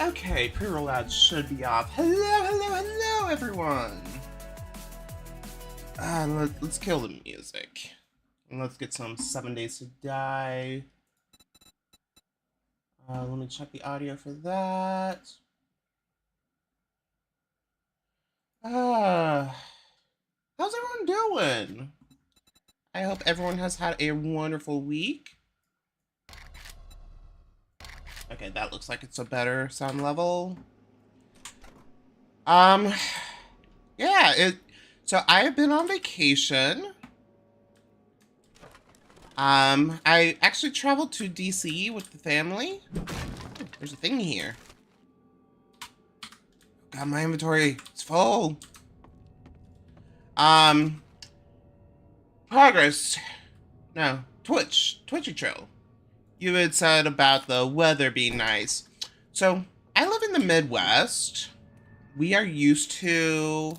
Okay, pre-roll ads should be off. Hello, hello, hello, everyone! Let's kill the music. And let's get some 7 Days to Die. Let me check the audio for that. How's everyone doing? I hope everyone has had a wonderful week. Okay, that looks like it's a better sound level. Yeah, so I have been on vacation. I actually traveled to DC with the family. Oh, there's a thing here. God, my inventory is full. Progress. No, Twitchy Trail. You had said about the weather being nice. So, I live in the Midwest. We are used to,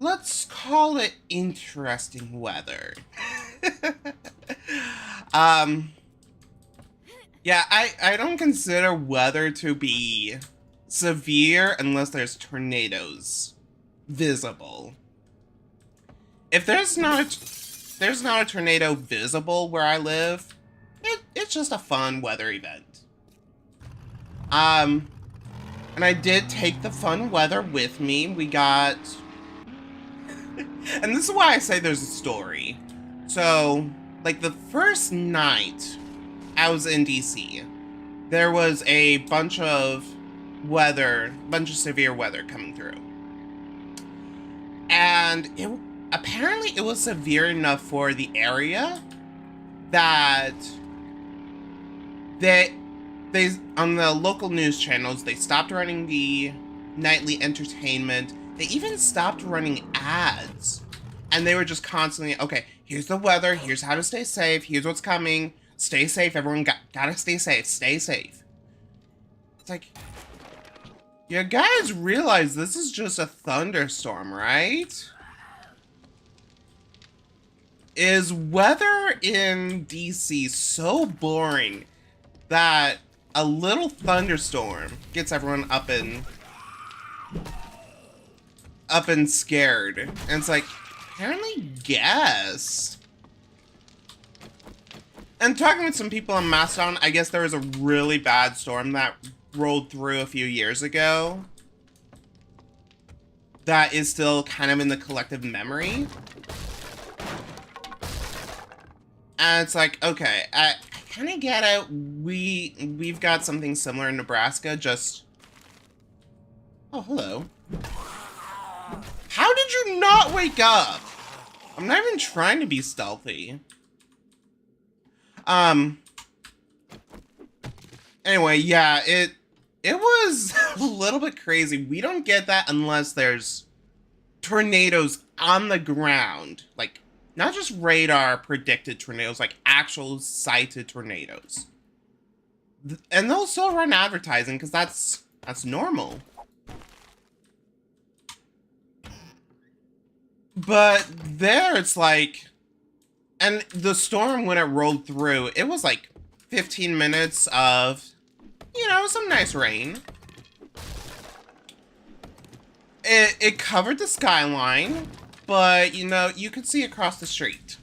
let's call it interesting weather. Yeah, I don't consider weather to be severe unless there's tornadoes visible. If there's not a tornado visible where I live, it's just a fun weather event. And I did take the fun weather with me. We got, and this is why I say there's a story. So, like the first night I was in DC, there was a bunch of severe weather coming through. And apparently it was severe enough for the area that they on the local news channels, they stopped running the nightly entertainment. They even stopped running ads. And they were just constantly, okay, here's the weather, here's how to stay safe, here's what's coming, stay safe, everyone gotta stay safe, stay safe. It's like, you guys realize this is just a thunderstorm, right? Is weather in DC so boring that a little thunderstorm gets everyone up and scared? And it's like, apparently, yes. And talking with some people on Mastodon, I guess there was a really bad storm that rolled through a few years ago that is still kind of in the collective memory. And it's like, okay, I kind of get it. We've got something similar in Nebraska, just... Oh, hello. How did you not wake up? I'm not even trying to be stealthy. Anyway, yeah, it was a little bit crazy. We don't get that unless there's tornadoes on the ground. Like, not just radar predicted tornadoes, like actual sighted tornadoes. And they'll still run advertising because that's normal. But there it's like, and the storm, when it rolled through, it was like 15 minutes of, you know, some nice rain. It covered the skyline, but, you know, you could see across the street.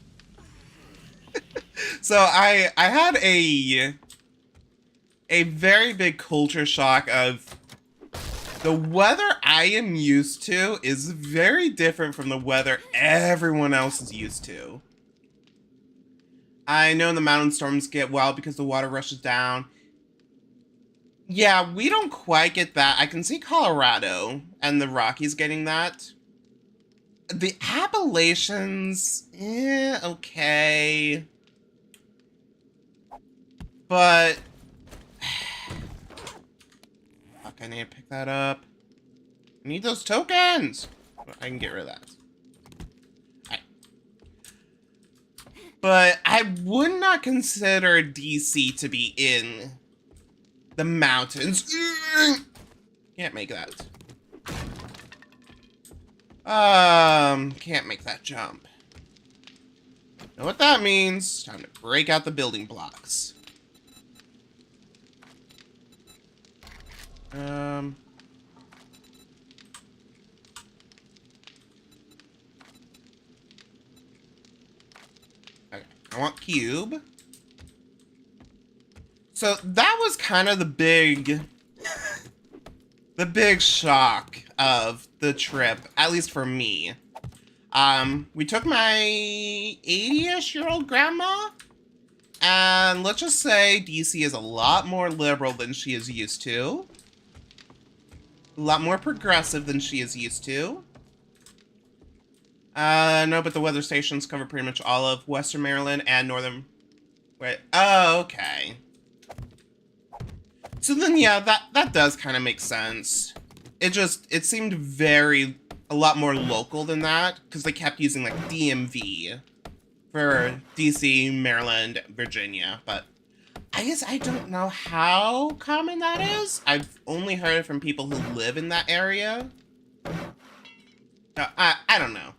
So I had a very big culture shock of the weather I am used to is very different from the weather everyone else is used to. I know the mountain storms get wild because the water rushes down. Yeah, we don't quite get that. I can see Colorado and the Rockies getting that. The Appalachians, okay. But... Fuck, I need to pick that up. I need those tokens! I can get rid of that. Right. But I would not consider DC to be in the mountains. Can't make that. Can't make that jump. Know what that means? Time to break out the building blocks. Um. Okay, I want cube. So that was kind of the big shock of the trip, at least for me. We took my 80-ish-year-old grandma, and let's just say DC is a lot more liberal than she is used to. A lot more progressive than she is used to. No, but the weather stations cover pretty much all of Western Maryland and Northern... Wait, oh, okay. So then, yeah, that does kind of make sense. It seemed a lot more local than that, because they kept using, like, DMV for DC, Maryland, Virginia, but I guess I don't know how common that is. I've only heard it from people who live in that area. I don't know.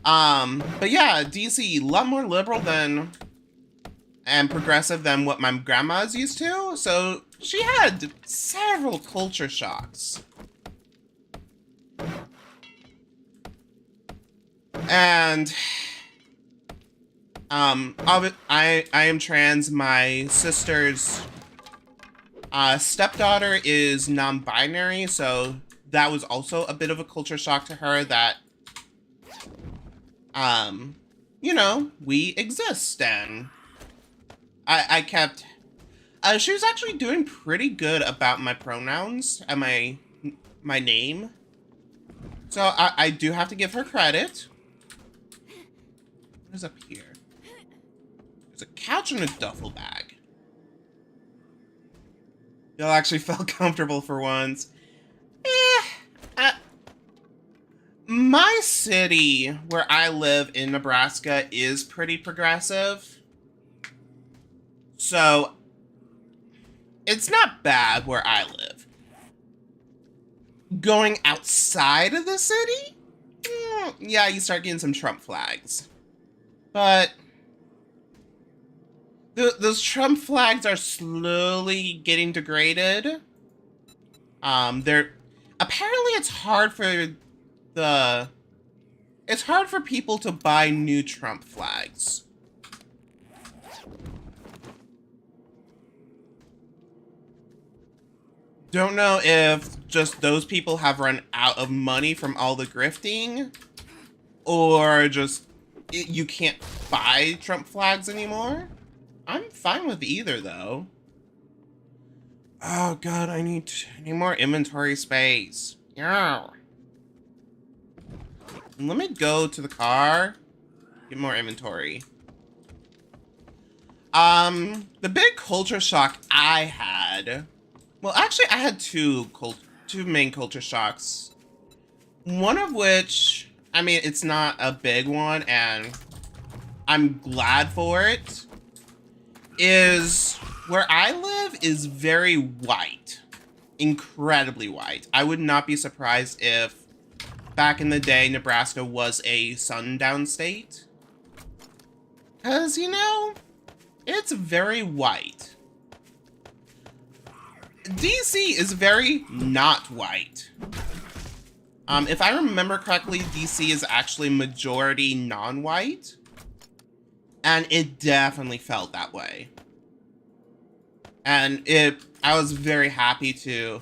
But yeah, DC, a lot more liberal than and progressive than what my grandma is used to. So she had several culture shocks. And I am trans. My sister's stepdaughter is non-binary, so that was also a bit of a culture shock to her that you know, we exist. And I kept she was actually doing pretty good about my pronouns and my name. So I do have to give her credit. What is up here? There's a couch and a duffel bag. Y'all actually felt comfortable for once. My city, where I live in Nebraska, is pretty progressive. So, it's not bad where I live. Going outside of the city? Yeah, you start getting some Trump flags. But those Trump flags are slowly getting degraded. Apparently it's hard for people to buy new Trump flags. Don't know if just those people have run out of money from all the grifting, or just you can't buy Trump flags anymore. I'm fine with either, though. Oh god, I need more inventory space. Yeah. Let me go to the car. Get more inventory. The big culture shock I had. Well, actually, I had two main culture shocks. One of which, I mean, it's not a big one, and I'm glad for it, is where I live is very white. Incredibly white. I would not be surprised if back in the day, Nebraska was a sundown state. Because, you know, it's very white. DC is very not white. If I remember correctly, DC is actually majority non-white. And it definitely felt that way. And I was very happy to...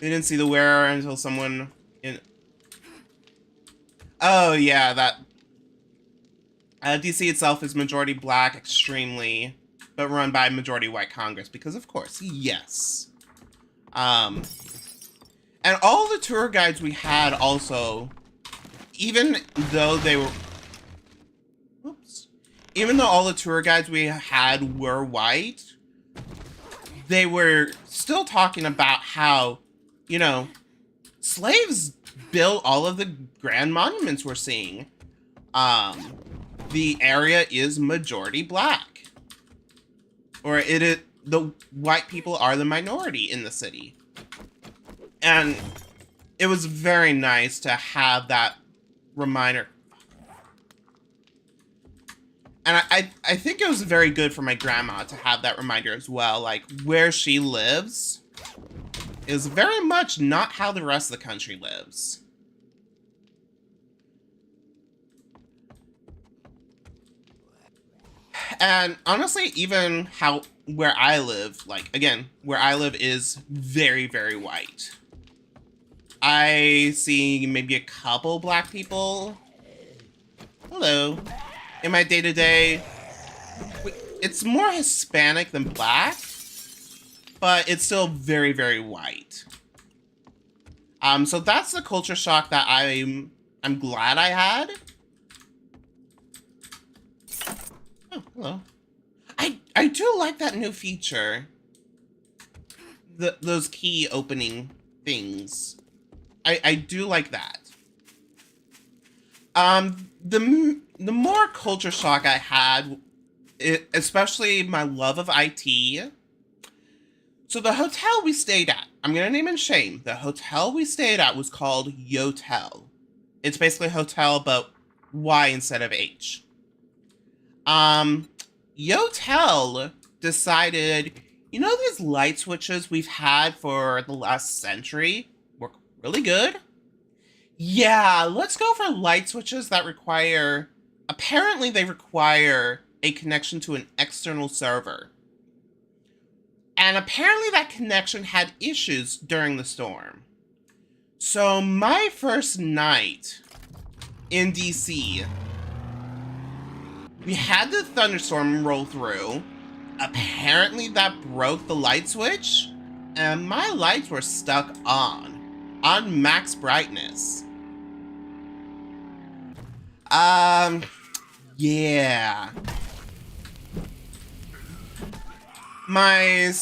We didn't see the wearer until someone in... Oh, yeah, that... DC itself is majority black, extremely, but run by majority white Congress, because of course, yes. And all the tour guides we had also, even though all the tour guides we had were white, they were still talking about how, you know, slaves built all of the grand monuments we're seeing. The area is majority black. Or the white people are the minority in the city. And it was very nice to have that reminder. And I think it was very good for my grandma to have that reminder as well. Like, where she lives is very much not how the rest of the country lives. And honestly, even where I live, like, again, where I live is very, very white. I see maybe a couple black people. Hello. In my day-to-day, it's more Hispanic than black, but it's still very, very white. So that's the culture shock that I'm glad I had. Oh, hello. I do like that new feature. Those key opening things. I do like that. The more culture shock I had, especially my love of IT. So the hotel we stayed at, I'm gonna name and shame. The hotel we stayed at was called Yotel. It's basically a hotel, but Y instead of H. Yotel decided, you know, these light switches we've had for the last century work really good? Yeah, let's go for light switches that require, apparently they require a connection to an external server. And apparently that connection had issues during the storm. So my first night in DC, we had the thunderstorm roll through. Apparently that broke the light switch, and my lights were stuck on max brightness. Yeah. My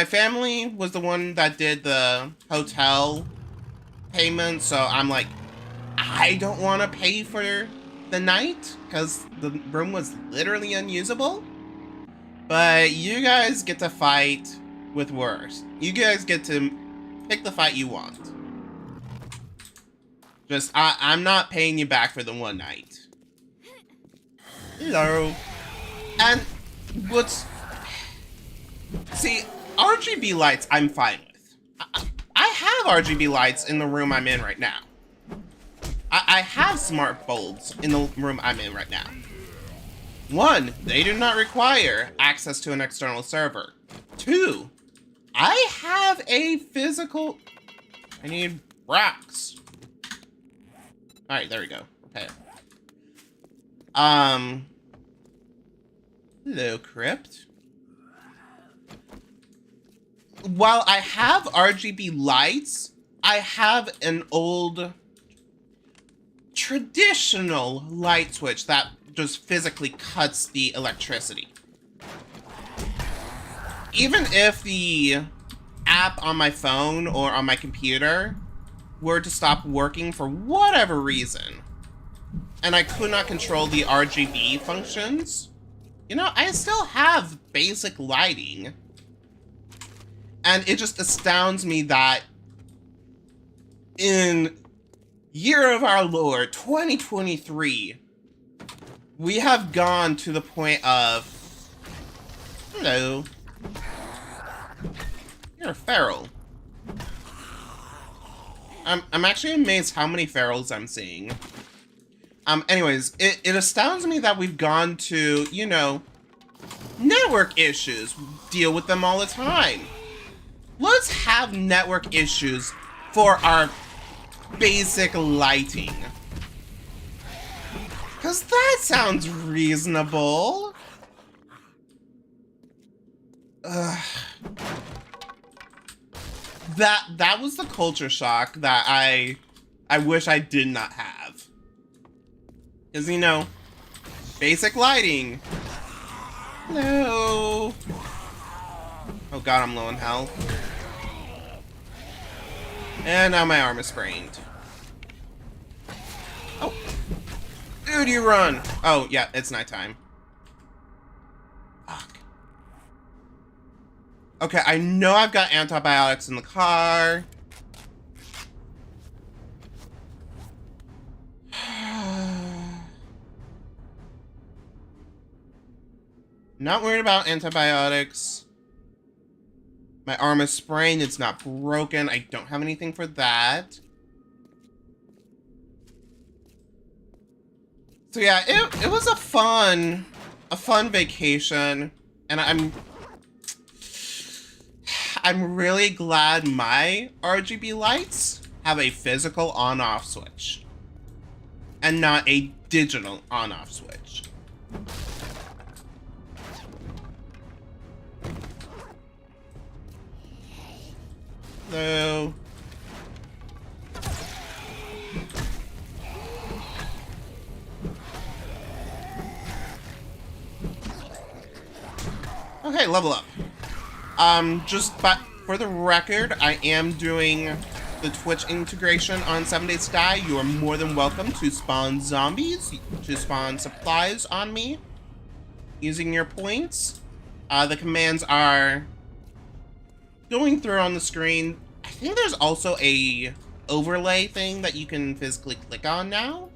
family was the one that did the hotel payment, so I'm like, I don't want to pay for the night because the room was literally unusable. But you guys get to fight with worse. You guys get to pick the fight you want. Just, I'm not paying you back for the one night. Hello. And see, RGB lights I'm fine with. I have RGB lights in the room I'm in right now. I have smart bulbs in the room I'm in right now. One, they do not require access to an external server. Two, I have a physical... I need rocks. Alright, there we go. Okay. Hello, Crypt. While I have RGB lights, I have an old traditional light switch that just physically cuts the electricity. Even if the app on my phone or on my computer were to stop working for whatever reason, and I could not control the RGB functions, you know, I still have basic lighting. And it just astounds me that in year of our Lord, 2023, we have gone to the point of... Hello. You're a feral. I'm actually amazed how many ferals I'm seeing. Anyways, it astounds me that we've gone to, you know, network issues. Deal with them all the time. Let's have network issues for our basic lighting. Because that sounds reasonable. That was the culture shock that I wish I did not have. Because, you know, basic lighting. No. Oh god, I'm low on health. And now my arm is sprained. Oh. Dude, you run. Oh, yeah, it's nighttime. Fuck. Okay, I know I've got antibiotics in the car. Not worried about antibiotics. My arm is sprained. It's not broken. I don't have anything for that. So yeah, it was a fun vacation, and I'm really glad my RGB lights have a physical on-off switch and not a digital on-off switch. So okay, level up. But for the record, I am doing the Twitch integration on 7 Days to Die. You are more than welcome to spawn zombies, to spawn supplies on me using your points. The commands are going through on the screen. I think there's also a overlay thing that you can physically click on now.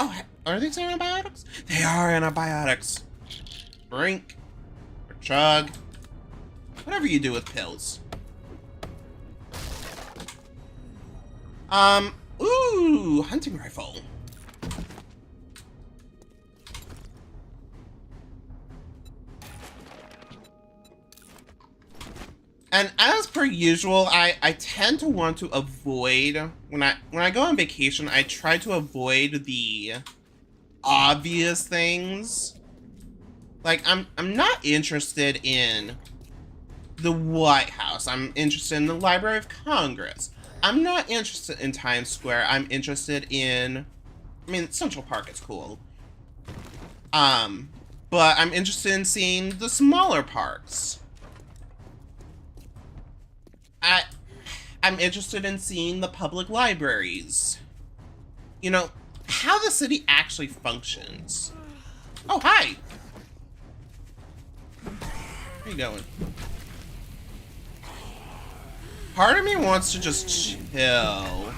Oh, are these antibiotics? They are antibiotics. Drink or chug, whatever you do with pills. Ooh, hunting rifle. And as per usual, I tend to want to avoid, when I go on vacation, I try to avoid the obvious things. Like, I'm not interested in the White House. I'm interested in the Library of Congress. I'm not interested in Times Square. I'm interested in, I mean, Central Park is cool. But I'm interested in seeing the smaller parks. I'm interested in seeing the public libraries. You know, how the city actually functions. Oh, hi! Where you going? Part of me wants to just chill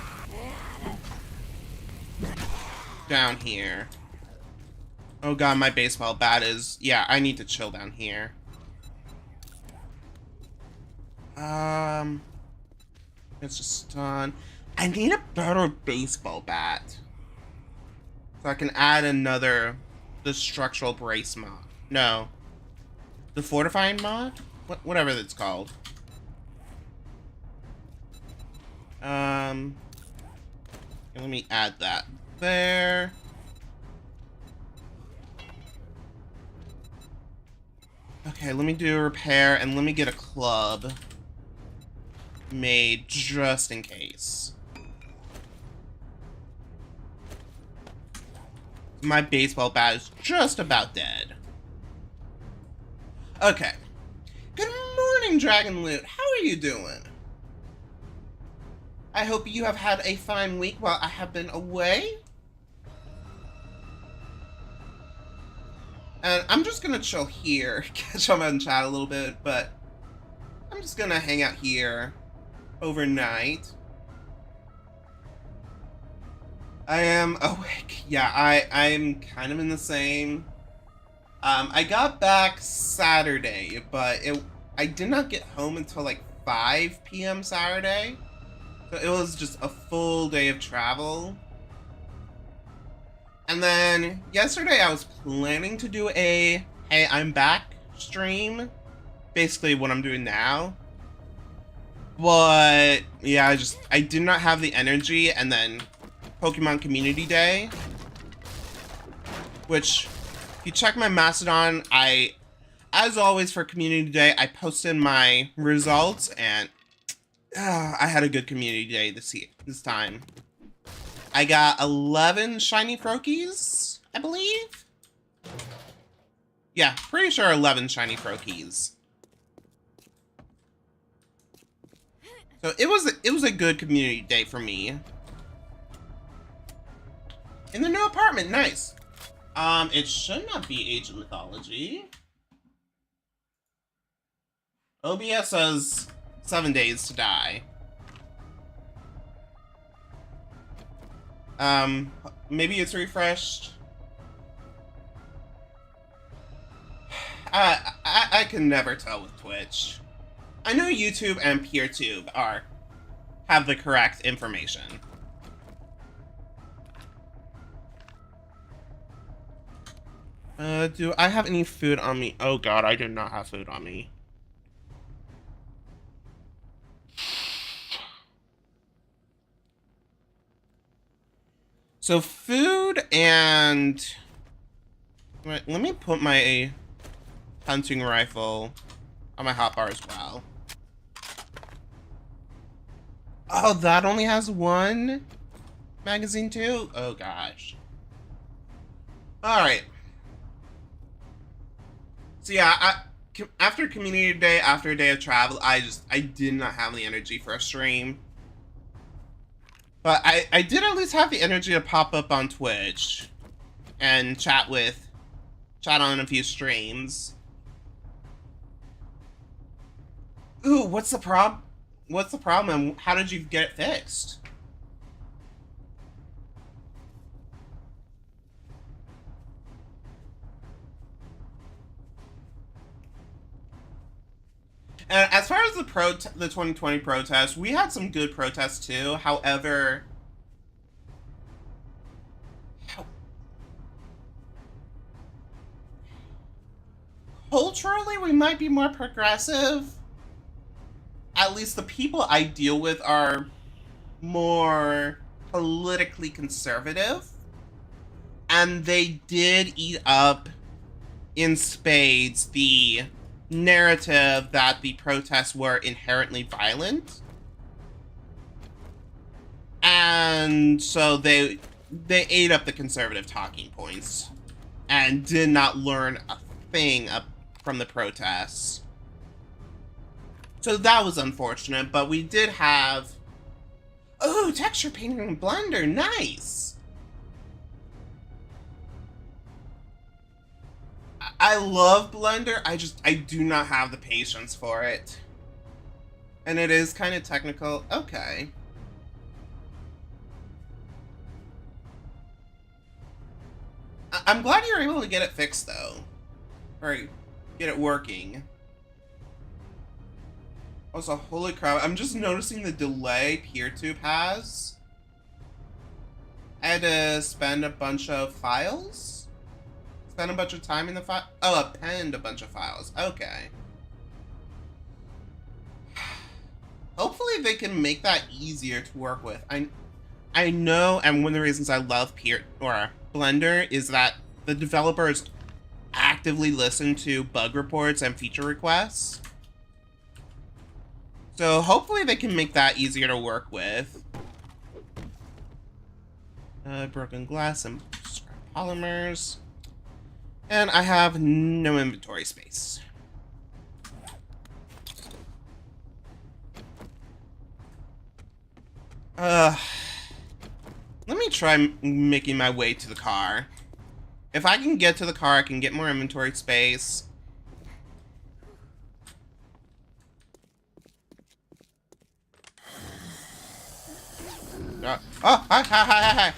down here. Oh god, my baseball bat is... Yeah, I need to chill down here. It's just done. I need a better baseball bat. So I can add another... The structural brace mod. No. The fortifying mod? Whatever it's called. Let me add that there. Okay, let me do a repair and let me get a club made just in case. My baseball bat is just about dead. Okay. Good morning, Dragon Loot. How are you doing? I hope you have had a fine week while I have been away. And I'm just gonna chill here, catch up and chat a little bit, but I'm just gonna hang out here overnight. I am awake. Yeah, I'm kind of in the same. I got back Saturday, but I did not get home until like 5 p.m. Saturday. So it was just a full day of travel. And then yesterday I was planning to do a hey, I'm back stream. Basically what I'm doing now. But yeah, I did not have the energy, and then Pokemon Community Day. Which, if you check my Mastodon, as always for Community Day, I posted my results, and I had a good Community Day this time. I got 11 shiny Froakies, I believe? Yeah, pretty sure 11 shiny Froakies. So it was a good Community Day for me. In the new apartment, nice. It should not be Age of Mythology. OBS says 7 Days to Die. Maybe it's refreshed. I can never tell with Twitch. I know YouTube and PeerTube have the correct information. Do I have any food on me? Oh god, I do not have food on me. So food and... Wait, let me put my hunting rifle on my hotbar as well. Oh, that only has one magazine too? Oh gosh. Alright. So yeah, after community day, after a day of travel, I did not have the energy for a stream. But I did at least have the energy to pop up on Twitch and chat on a few streams. Ooh, what's the problem? What's the problem? How did you get it fixed? And as far as the 2020 protests, we had some good protests too. However, culturally, we might be more progressive. At least the people I deal with are more politically conservative. And they did eat up in spades the narrative that the protests were inherently violent. And so they ate up the conservative talking points and did not learn a thing from the protests. So that was unfortunate, but we did have... Oh, texture painting in Blender, nice! I love Blender, I do not have the patience for it. And it is kind of technical. Okay. I'm glad you were able to get it fixed, though. Or get it working. Also, holy crap, I'm just noticing the delay PeerTube has. I had to spend a bunch of files? Spend a bunch of time in the file? Oh, append a bunch of files. Okay. Hopefully they can make that easier to work with. I know, and one of the reasons I love Blender is that the developers actively listen to bug reports and feature requests. So hopefully they can make that easier to work with. Broken glass and scrap polymers. And I have no inventory space. Let me try making my way to the car. If I can get to the car, I can get more inventory space. Oh, hi.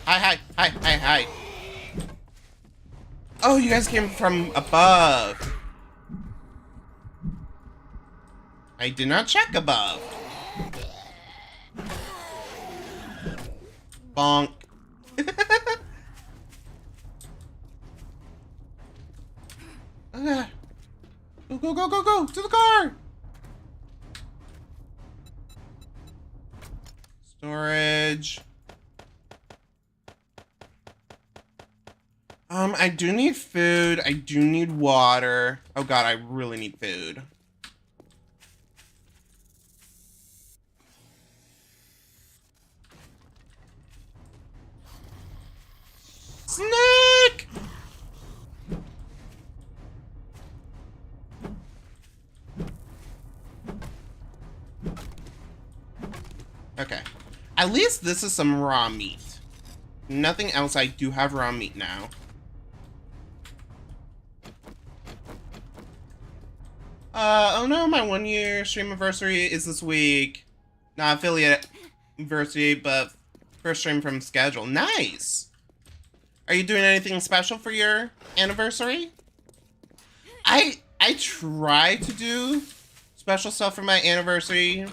Oh, you guys came from above. I did not check above. Bonk. Go to the car. Storage. I do need food. I do need water. Oh god, I really need food. Snake! Okay. At least this is some raw meat. Nothing else. I do have raw meat now. Oh no, my 1-year stream anniversary is this week. Not affiliate anniversary, but first stream from schedule. Nice! Are you doing anything special for your anniversary? I I try to do special stuff for my anniversary,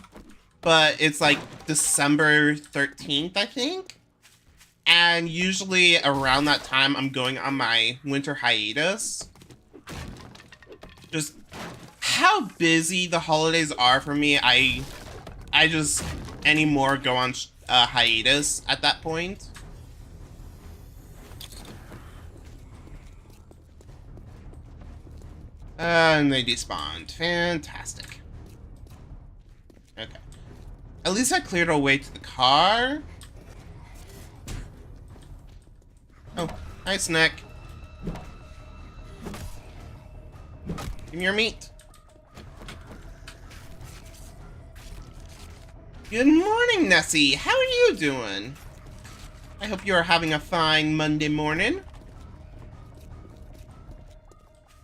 but it's like December 13th, I think. And usually around that time, I'm going on my winter hiatus. Just how busy the holidays are for me, I just anymore go on hiatus at that point. And they despawned. Fantastic. Okay. At least I cleared a way to the car. Oh, hi, Snack. Give me your meat. Good morning, Nessie. How are you doing? I hope you are having a fine Monday morning.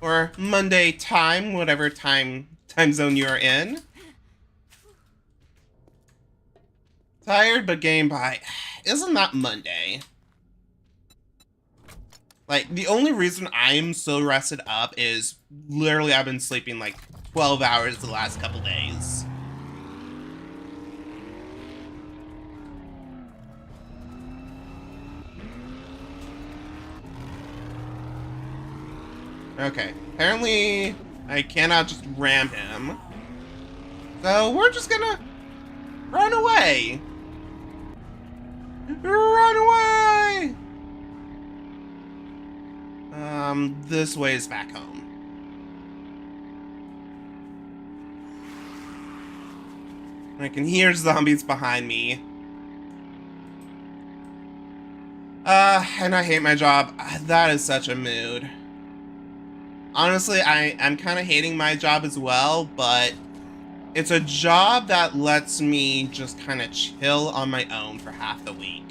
Or Monday time, whatever time zone you're in. Tired but game by. Isn't that Monday? Like, the only reason I'm so rested up is literally I've been sleeping like 12 hours the last couple days. Okay, apparently I cannot just ram him. So we're just gonna run away. Run away! This way is back home. I can hear zombies behind me. And I hate my job. That is such a mood. Honestly, I'm kind of hating my job as well, but it's a job that lets me just kind of chill on my own for half the week.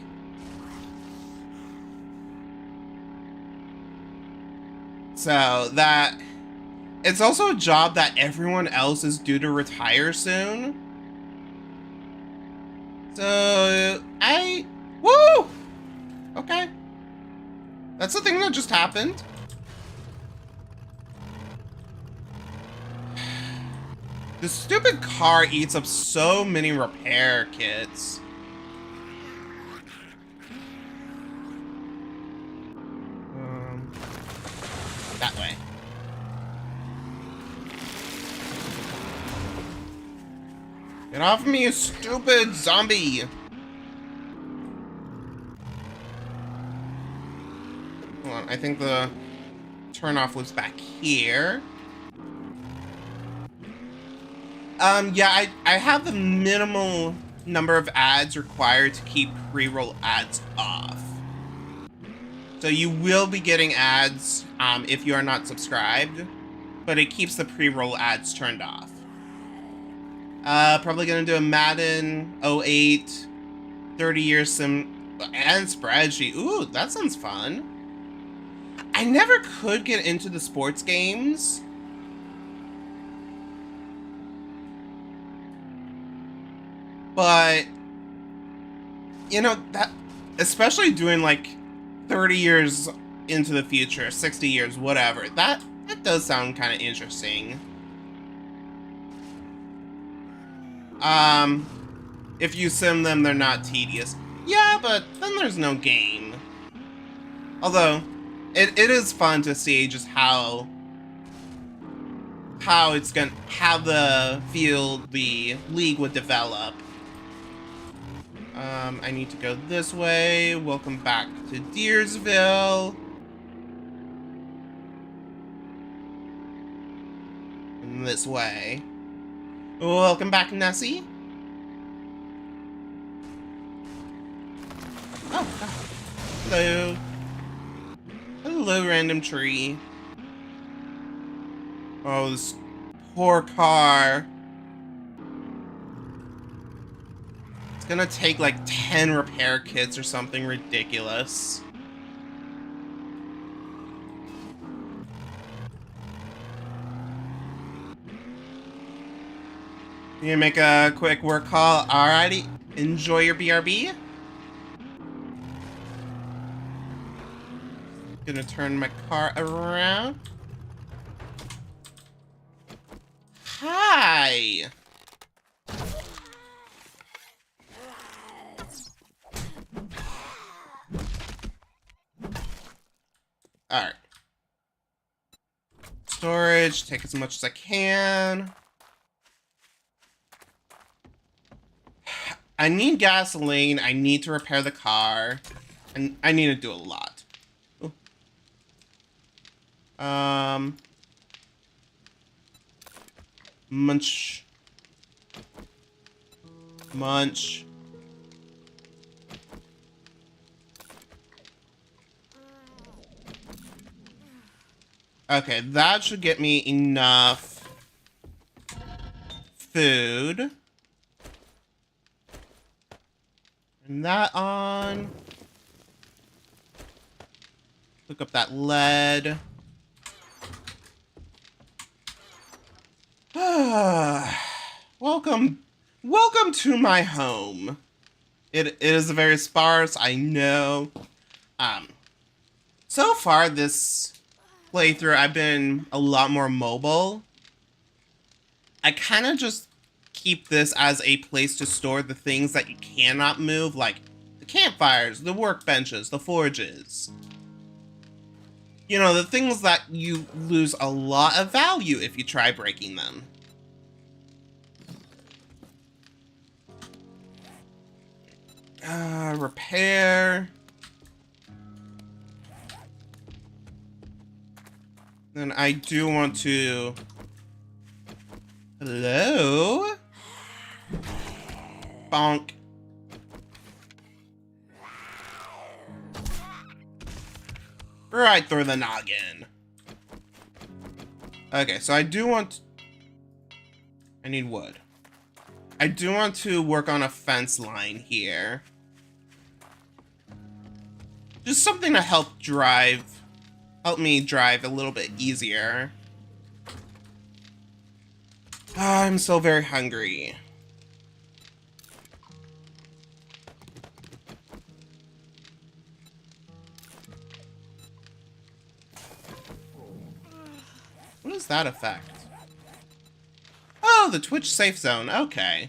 So that it's also a job that everyone else is due to retire soon. So woo! Okay. That's the thing that just happened. This stupid car eats up so many repair kits. That way. Get off of me, you stupid zombie! Hold on, I think the turnoff was back here. Yeah, I have the minimal number of ads required to keep pre-roll ads off. So you will be getting ads if you are not subscribed, but it keeps the pre-roll ads turned off. Probably gonna do a Madden 08 30-year sim and spreadsheet. Ooh, that sounds fun. I never could get into the sports games. But, you know, that, especially doing like 30 years into the future, 60 years, whatever, that does sound kind of interesting. If you sim them, they're not tedious. Yeah, but then there's no game. Although, it is fun to see just how it's gonna, how the field, the league would develop. I need to go this way. Welcome back to Deersville. And this way. Welcome back, Nessie. Oh, hello. Hello, random tree. Oh, this poor car. It's gonna take like 10 repair kits or something ridiculous. You gonna make a quick work call? Alrighty, enjoy your BRB. Gonna turn my car around. Hi. Alright. Storage, take as much as I can. I need gasoline. I need to repair the car. And I need to do a lot. Ooh. Munch. Munch. Okay, that should get me enough food. And that on. Hook up that lead. Welcome to my home. It is very sparse, I know. So far this playthrough, I've been a lot more mobile. I kind of just keep this as a place to store the things that you cannot move, like the campfires, the workbenches, the forges. You know, the things that you lose a lot of value if you try breaking them. Repair. Then I do want to... Hello? Bonk. Right through the noggin. Okay, so I do want... I need wood. I do want to work on a fence line here. Just something to help me drive a little bit easier. I'm so very hungry. What is that effect? Oh, the Twitch safe zone. Okay.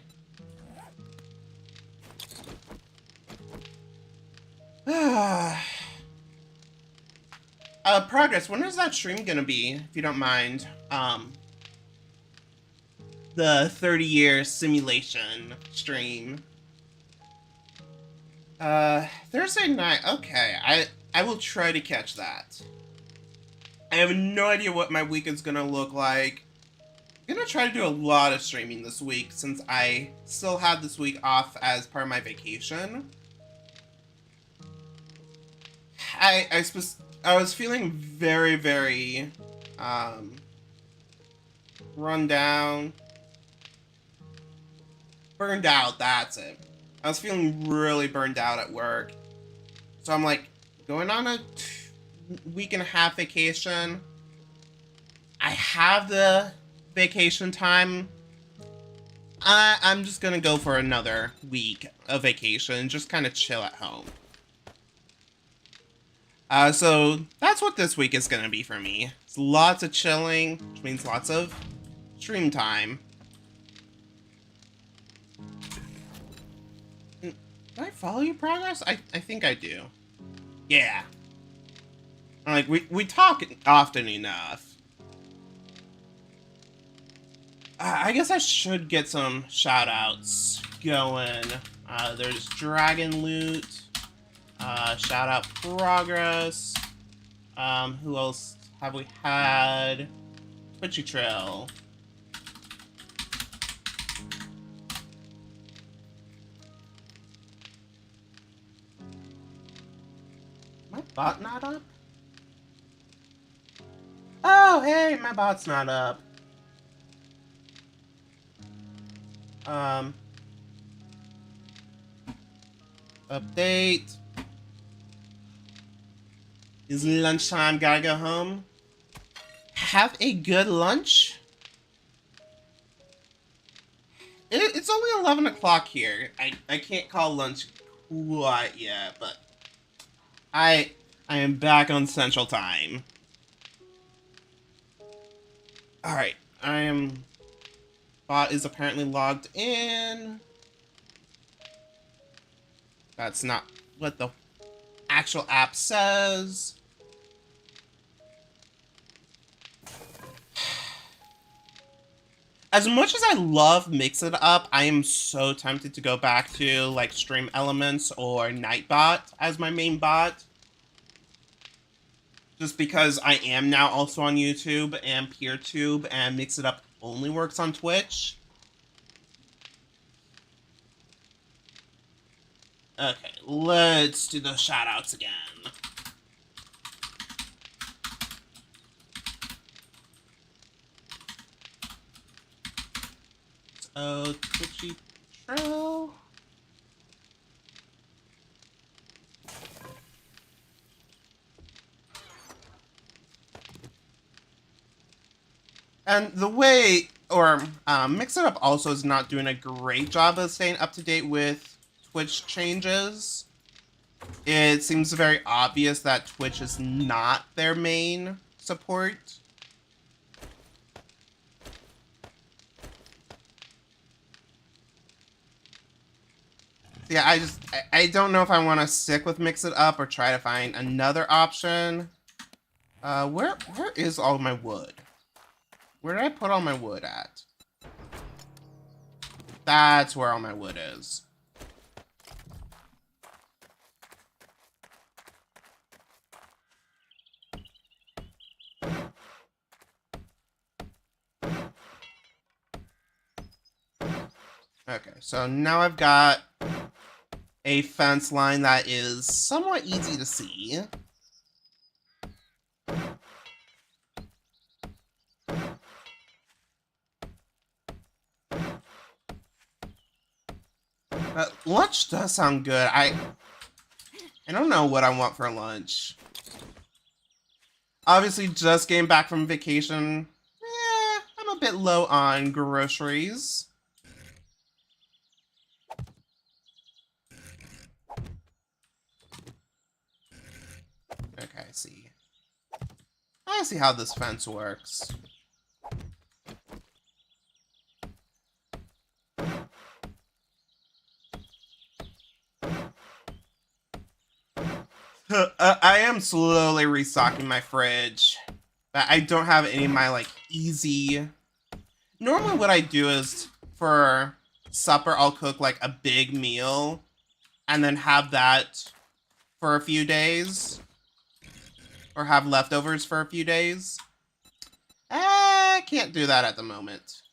Progress, when is that stream gonna be, if you don't mind? The 30-year simulation stream. Thursday night. Okay, I will try to catch that. I have no idea what my week is gonna look like. I'm gonna try to do a lot of streaming this week since I still have this week off as part of my vacation. I was feeling very, very run down. Burned out, that's it. I was feeling really burned out at work. So I'm like, going on a week and a half vacation. I have the vacation time. I'm just gonna go for another week of vacation, just kind of chill at home. So that's what this week is gonna be for me. It's lots of chilling, which means lots of stream time. Do I follow you, Progress? I think I do. Yeah. Like, we talk often enough. I guess I should get some shout-outs going. There's Dragon Loot. Shout out Progress. Who else have we had? Twitchy Trail. My bot not up? Oh, hey, my bot's not up. Update. Is lunchtime, gotta go home. Have a good lunch. It's only 11 o'clock here. I can't call lunch quite yet, but I am back on Central Time. Alright, I am Bot is apparently logged in. That's not what the actual app says. As much as I love Mix It Up, I am so tempted to go back to like Stream Elements or Nightbot as my main bot. Just because I am now also on YouTube and PeerTube, and Mix It Up only works on Twitch. Okay, let's do the shoutouts again. So, Twitchy Trill. And the way, or Mix It Up also is not doing a great job of staying up to date with Twitch changes. It seems very obvious that Twitch is not their main support. Yeah, I don't know if I want to stick with Mix It Up or try to find another option. Where is all my wood? Where did I put all my wood at? That's where all my wood is. Okay, so now I've got a fence line that is somewhat easy to see. Lunch does sound good. I don't know what I want for lunch. Obviously, just getting back from vacation. I'm a bit low on groceries. Okay, I see how this fence works. I am slowly restocking my fridge. I don't have any of my, like, easy... Normally what I do is, for supper, I'll cook, like, a big meal, and then have that for a few days. Or have leftovers for a few days. I can't do that at the moment.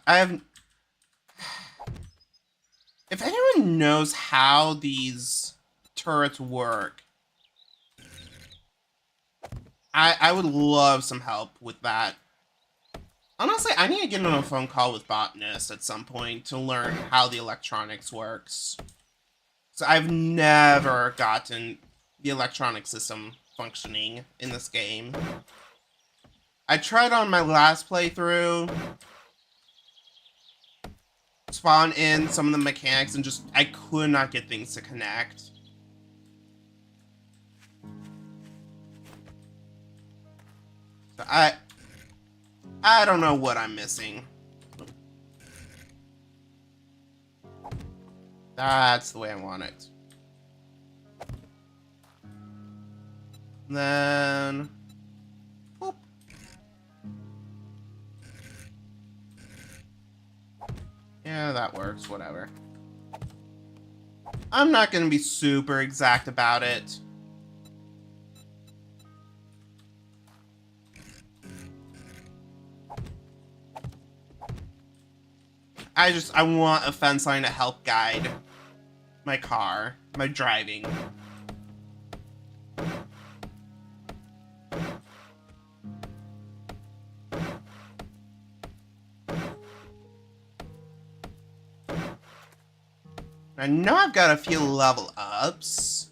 I have... If anyone knows how these turrets work, I would love some help with that. Honestly, I need to get on a phone call with Botanist at some point to learn how the electronics works. So I've never gotten the electronic system functioning in this game. I tried on my last playthrough, spawn in some of the mechanics, and just, I could not get things to connect. So I don't know what I'm missing. That's the way I want it. Then... Boop. Yeah, that works, whatever. I'm not gonna be super exact about it. I want a fence line to help guide my car, my driving. I know I've got a few level ups.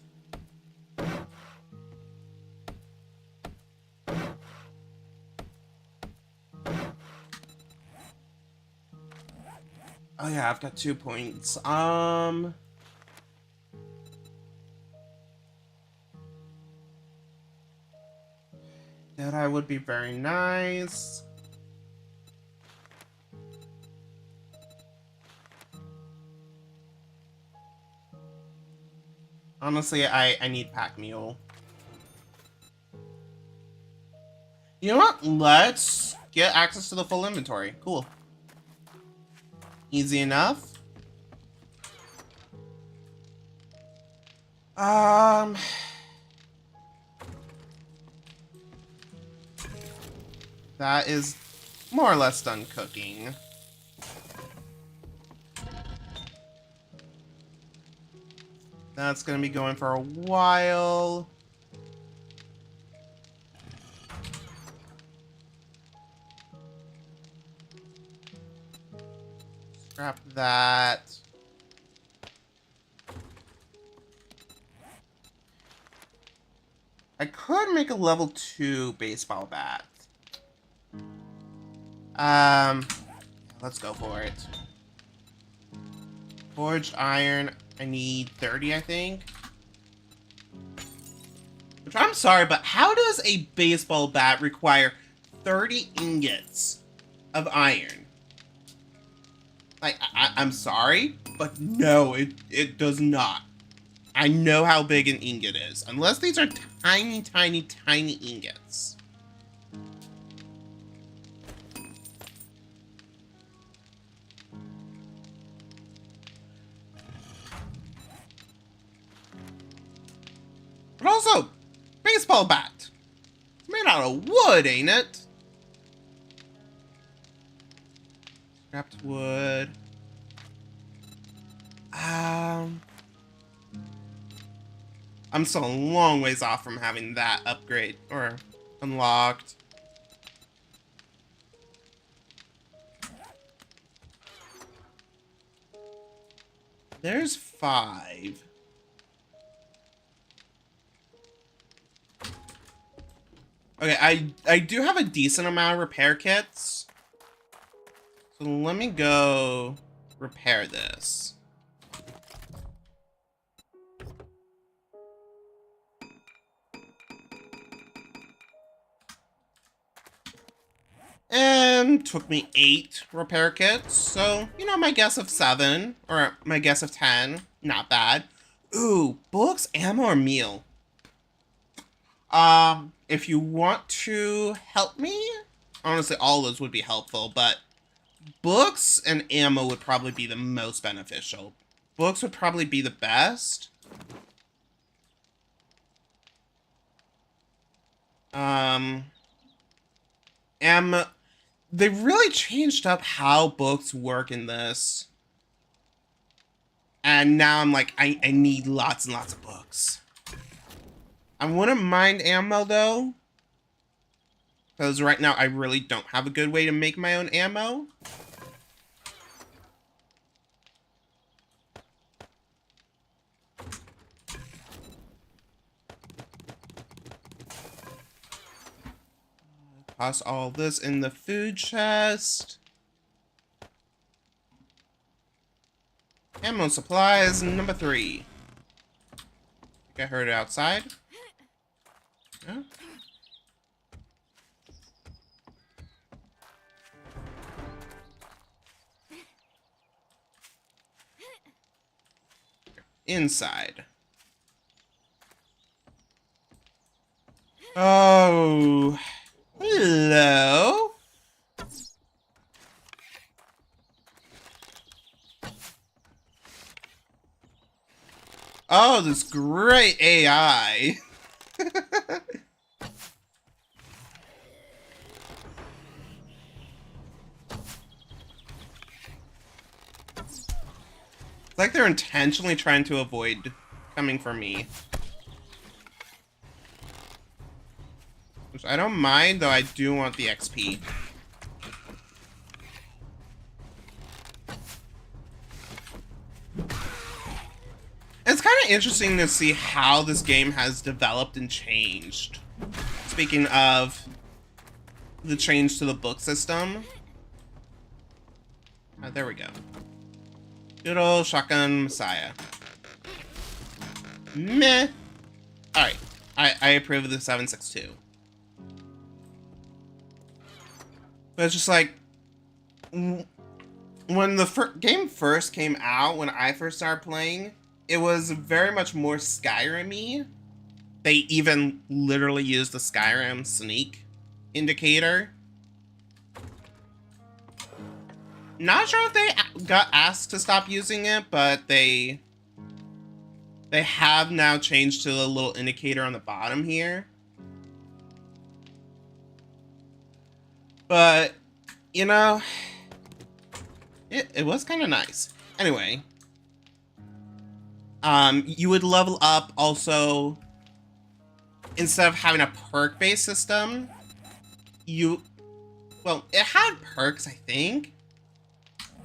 Oh yeah, I've got 2 points. Jedi would be very nice. Honestly, I need pack mule. You know what? Let's get access to the full inventory. Cool. Easy enough. That is more or less done cooking. That's gonna be going for a while. Scrap that. I could make a level 2 baseball bat. Let's go for it. Forged iron, I need 30, I think. Which, I'm sorry, but how does a baseball bat require 30 ingots of iron? Like, I'm sorry, but no, it does not. I know how big an ingot is. Unless these are tiny, tiny, tiny ingots. But also, baseball bat. It's made out of wood, ain't it? Scrapped wood. I'm still a long ways off from having that upgrade or unlocked. There's 5. Okay, I do have a decent amount of repair kits. So let me go repair this. And took me 8 repair kits. So, you know, my guess of 7 or my guess of 10, not bad. Ooh, books, ammo, or meal. If you want to help me, honestly, all those would be helpful, but books and ammo would probably be the most beneficial. Books would probably be the best. Ammo. They really changed up how books work in this. And now I'm like, I need lots and lots of books. I wouldn't mind ammo, though. Because right now, I really don't have a good way to make my own ammo. Toss all this in the food chest. Ammo supplies, number 3. I think I heard it outside. Yeah. Inside. Oh, hello. Oh, this great AI. It's like they're intentionally trying to avoid coming for me. Which I don't mind, though I do want the XP. It's kind of interesting to see how this game has developed and changed. Speaking of the change to the book system. There we go. Good old Shotgun Messiah. Meh. Alright. I approve of the 762. But it's just like, when the game first came out, when I first started playing, it was very much more Skyrim-y. They even literally used the Skyrim sneak indicator. Not sure if they got asked to stop using it, but they have now changed to the little indicator on the bottom here. But, you know, it was kind of nice. Anyway, you would level up also, instead of having a perk-based system, well, it had perks, I think,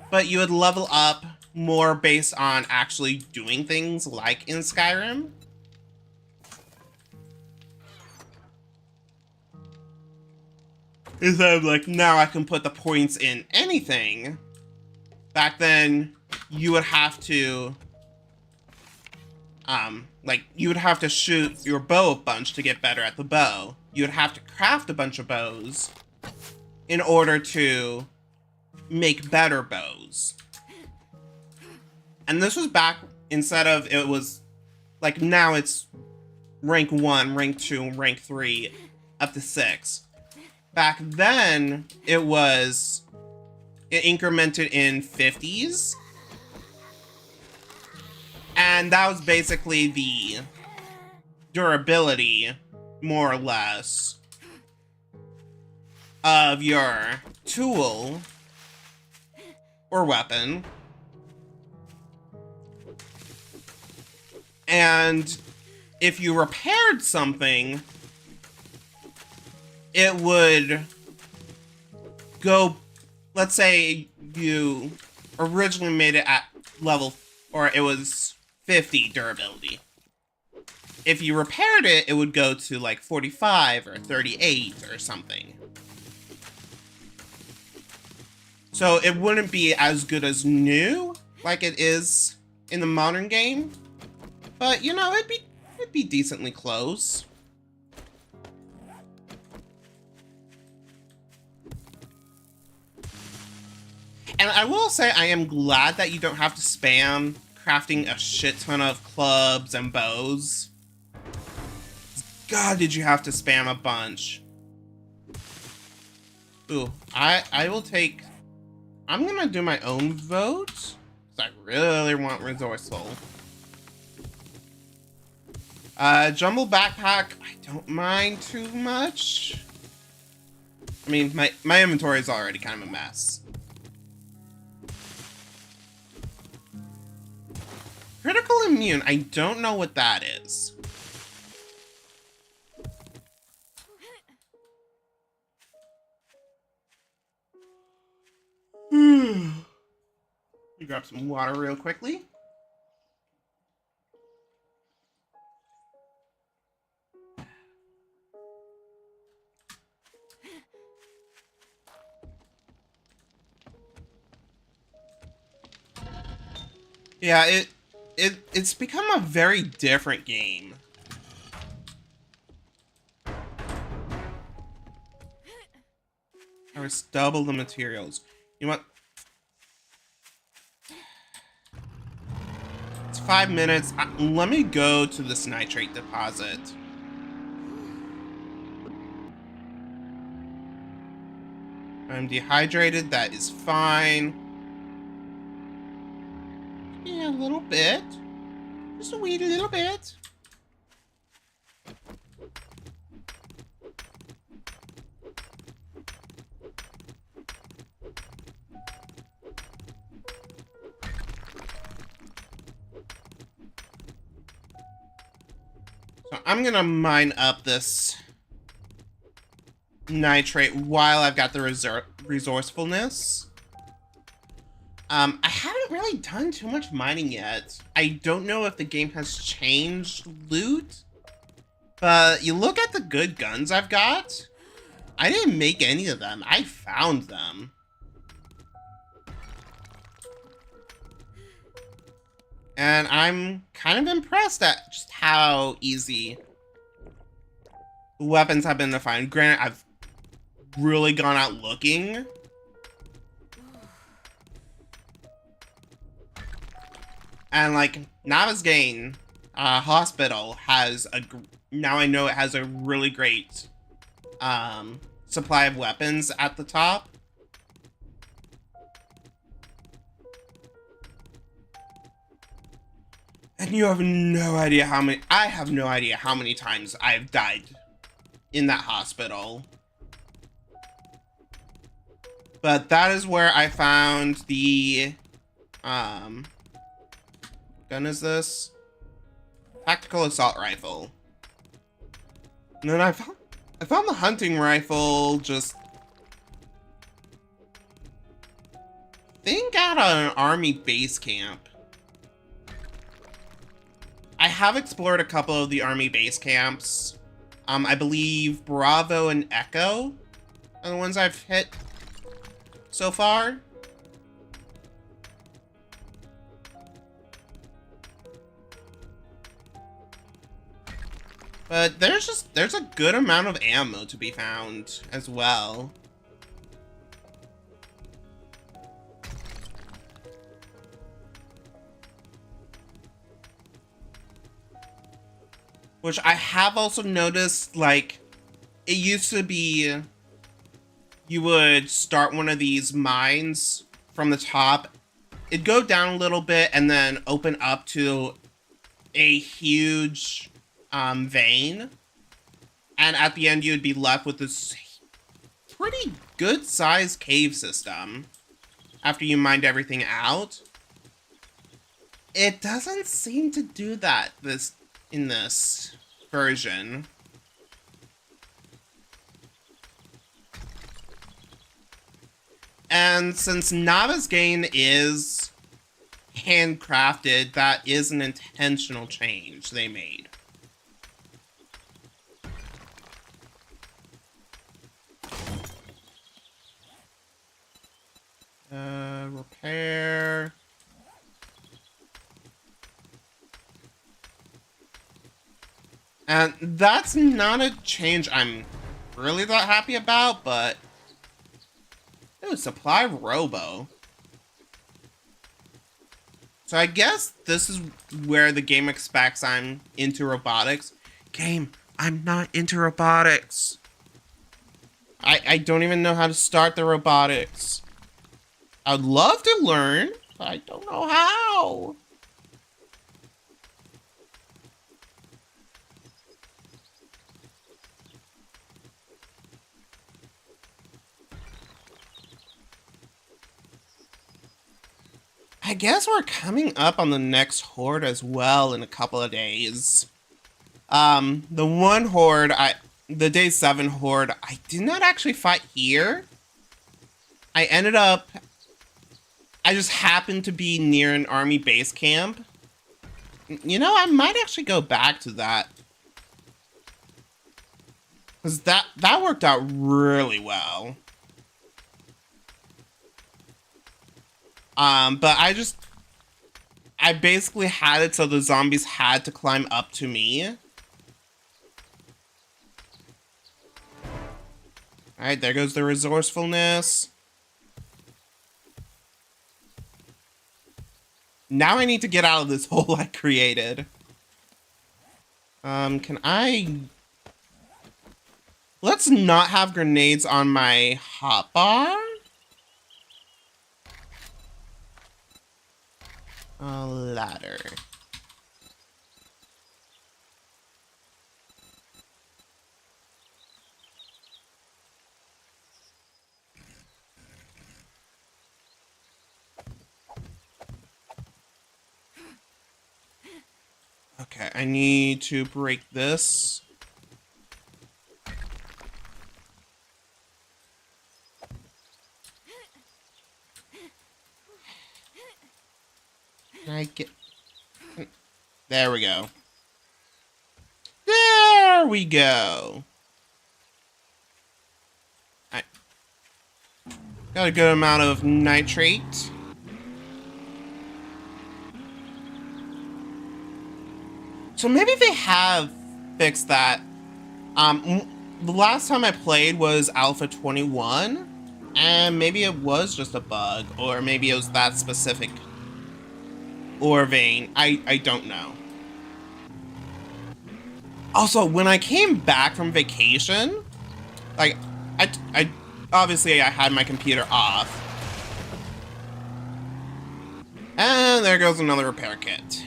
but you would level up more based on actually doing things like in Skyrim. Instead of like, now I can put the points in anything. Back then, you would have to, you would have to shoot your bow a bunch to get better at the bow. You would have to craft a bunch of bows in order to make better bows. And this was back, instead of, it was, like, now it's rank 1, rank 2, rank 3, up to 6. Back then, it incremented in 50s. And that was basically the durability, more or less, of your tool or weapon. And if you repaired something, it would go, let's say you originally made it at level, or it was 50 durability. If you repaired it, it would go to like 45 or 38 or something. So it wouldn't be as good as new like it is in the modern game, but you know, it'd be decently close. And I will say, I am glad that you don't have to spam crafting a shit ton of clubs and bows. God, did you have to spam a bunch. Ooh, I will take... I'm gonna do my own vote, because I really want resourceful. Jumble backpack, I don't mind too much. I mean, my inventory is already kind of a mess. Critical immune, I don't know what that is. You grab some water real quickly. Yeah, it's become a very different game. Or it's double the materials. You know what? It's 5 minutes. Let me go to this nitrate deposit. I'm dehydrated. That is fine. Yeah, a little bit. Just a wee little bit. So I'm gonna mine up this nitrate while I've got the resourcefulness. I haven't really done too much mining yet. I don't know if the game has changed loot, but you look at the good guns I've got. I didn't make any of them. I found them. And I'm kind of impressed at just how easy the weapons have been to find. Granted, I've really gone out looking. And like Navezgane Hospital has now I know it has a really great supply of weapons at the top. And you have no idea how many, I have no idea how many times I've died in that hospital. But that is where I found the, gun is this? Tactical assault rifle. And then I found the hunting rifle just, think out of an army base camp. I have explored a couple of the army base camps. I believe Bravo and Echo are the ones I've hit so far. But there's a good amount of ammo to be found as well. Which I have also noticed, like, it used to be you would start one of these mines from the top. It'd go down a little bit and then open up to a huge vein. And at the end, you'd be left with this pretty good sized cave system after you mined everything out. It doesn't seem to do that in this version. And since Navezgane is handcrafted, that is an intentional change they made. Repair. And that's not a change I'm really that happy about, but... Ooh, supply robo. So I guess this is where the game expects I'm into robotics. Game, I'm not into robotics. I don't even know how to start the robotics. I'd love to learn, but I don't know how. I guess we're coming up on the next horde as well in a couple of days. The one horde, the day 7 horde, I did not actually fight here. I just happened to be near an army base camp. You know, I might actually go back to that. Because that worked out really well. But I basically had it so the zombies had to climb up to me. Alright, there goes the resourcefulness. Now I need to get out of this hole I created. Can I... Let's not have grenades on my hotbar. A ladder. Okay, I need to break this. Can I get... There we go. There we go. I got a good amount of nitrate. So maybe they have fixed that. the last time I played was Alpha 21, and maybe it was just a bug, or maybe it was that specific ore vein. I don't know. Also, when I came back from vacation, like, I obviously I had my computer off. And there goes another repair kit.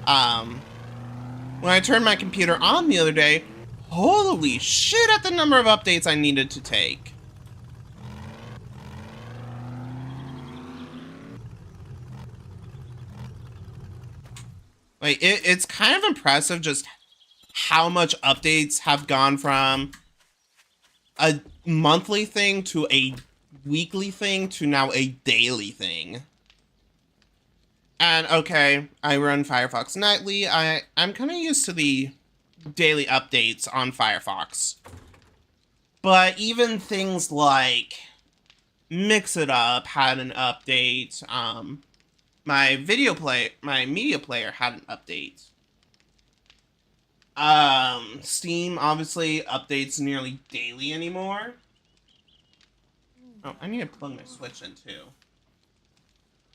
When I turned my computer on the other day, holy shit at the number of updates I needed to take. Like, it's kind of impressive just how much updates have gone from a monthly thing to a weekly thing to now a daily thing. And okay, I run Firefox nightly. I'm kind of used to the daily updates on Firefox. But even things like Mix It Up had an update. My media player had an update. Steam obviously updates nearly daily anymore. Oh, I need to plug my Switch in too.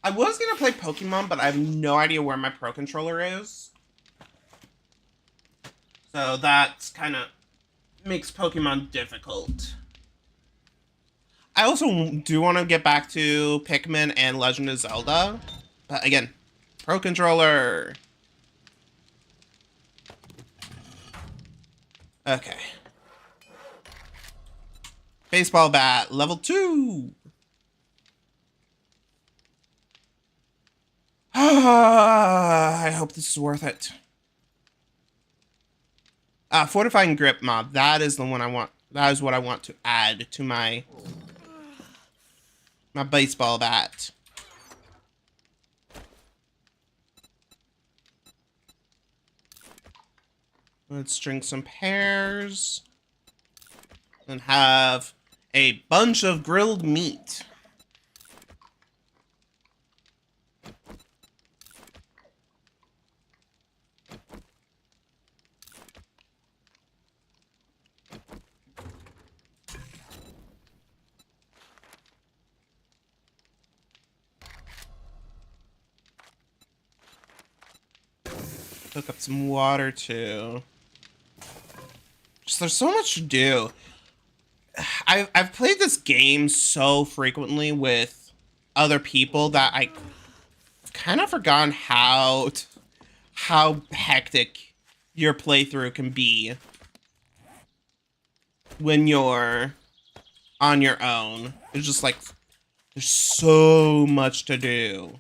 I was gonna play Pokemon, but I have no idea where my Pro Controller is. So that's kind of makes Pokemon difficult. I also do want to get back to Pikmin and Legend of Zelda. But again, Pro Controller. Okay. Baseball bat, level 2. I hope this is worth it. Fortifying grip mod. That is the one I want. That is what I want to add to my baseball bat. Let's drink some pears. And have a bunch of grilled meat. Hook up some water too. Just there's so much to do. I've played this game so frequently with other people that I kind of forgotten how hectic your playthrough can be when you're on your own. It's just like there's so much to do.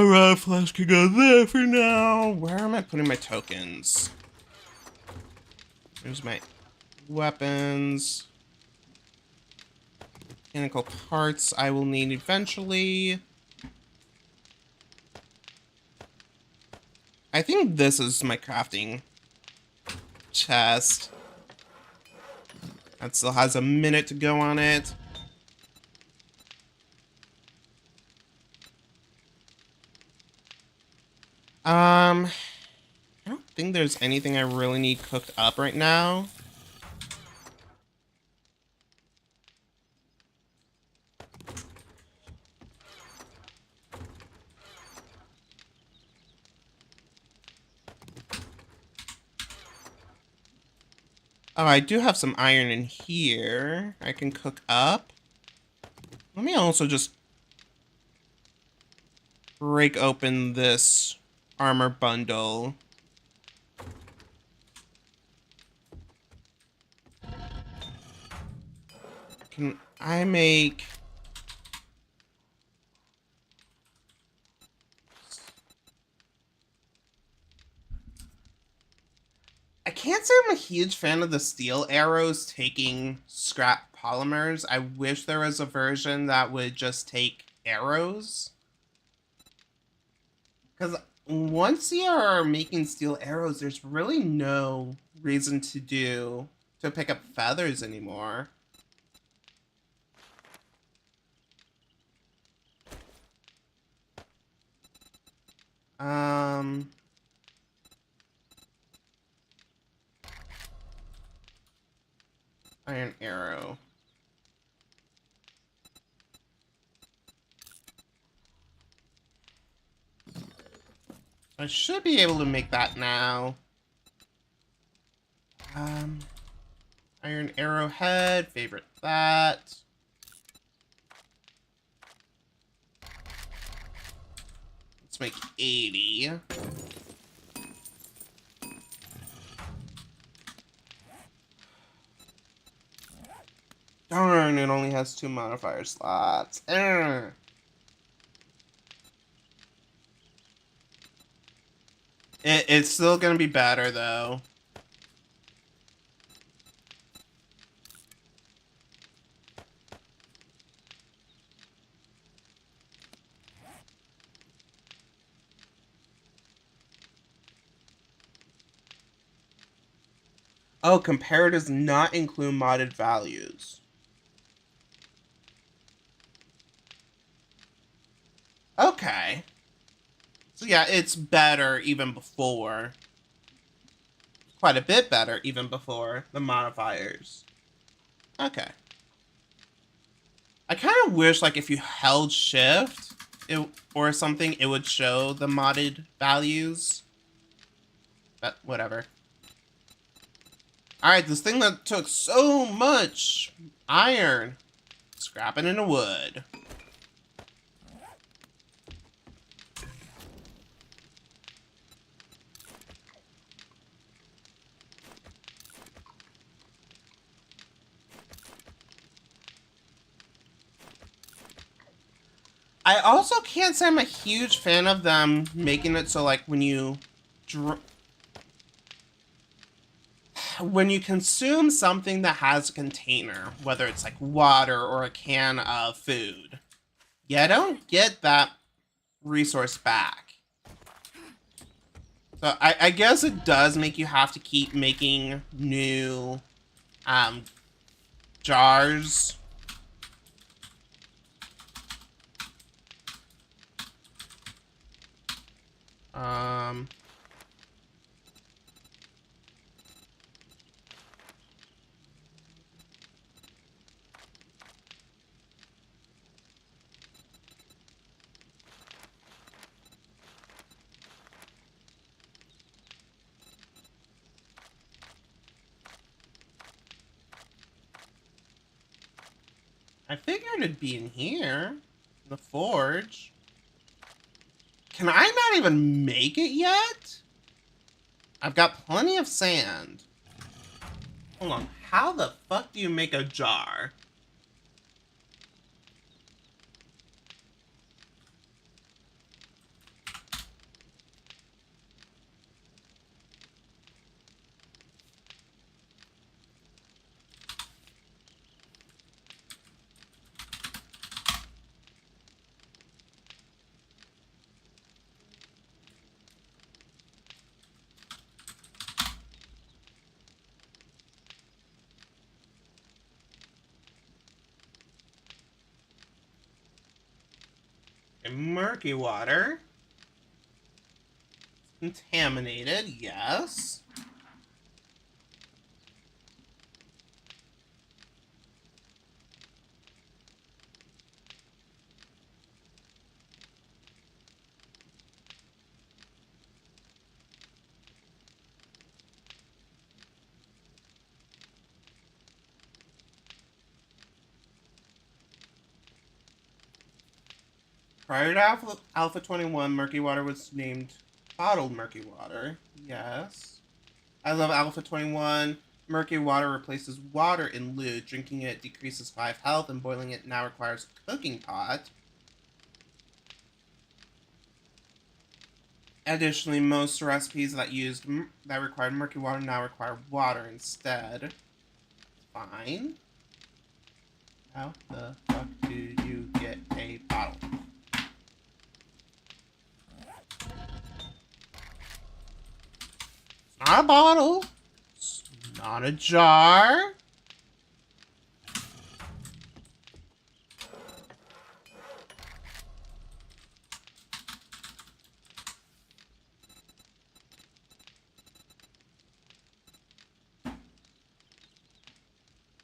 Red Flash can go there for now. Where am I putting my tokens? There's my weapons. Mechanical parts I will need eventually. I think this is my crafting chest. That still has a minute to go on it. I don't think there's anything I really need cooked up right now. Oh, I do have some iron in here I can cook up. Let me also just break open this armor bundle. Can I make... I can't say I'm a huge fan of the steel arrows taking scrap polymers. I wish there was a version that would just take arrows. Because once you are making steel arrows, there's really no reason to pick up feathers anymore. Iron arrow. I should be able to make that now. Iron arrowhead, favorite that. Let's make 80. Darn, it only has 2 modifier slots. It's still gonna be better, though. Oh, compare does not include modded values. Okay. So yeah, it's better even before. Quite a bit better even before the modifiers. Okay. I kind of wish, like, if you held shift or something, it would show the modded values. But whatever. Alright, this thing that took so much iron. Scrapping into wood. I also can't say I'm a huge fan of them making it so, like, when you consume something that has a container, whether it's like water or a can of food, you don't get that resource back. So I guess it does make you have to keep making new jars. I figured it'd be in here. The forge. Can I not even make it yet? I've got plenty of sand. Hold on. How the fuck do you make a jar? Murky water. Contaminated, yes. Prior to Alpha 21, murky water was named bottled murky water. Yes. I love Alpha 21. Murky water replaces water in lewd. Drinking it decreases 5 health, and boiling it now requires a cooking pot. Additionally, most recipes that required murky water now require water instead. Fine. How the fuck do you get a bottle? Not a bottle. It's Not a jar.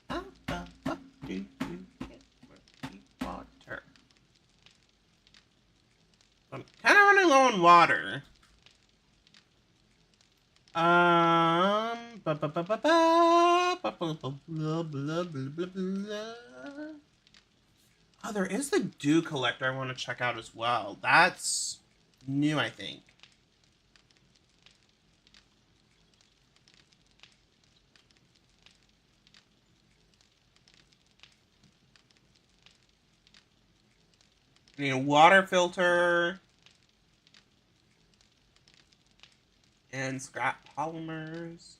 How the fuck do you get murky water? I'm kind of running low on water. Ba, ba, ba, ba, ba, ba, ba, ba, blah, blah, blah, blah, blah. Oh, there is the dew collector I want to check out as well. That's new, I think. I need a water filter. And scrap polymers.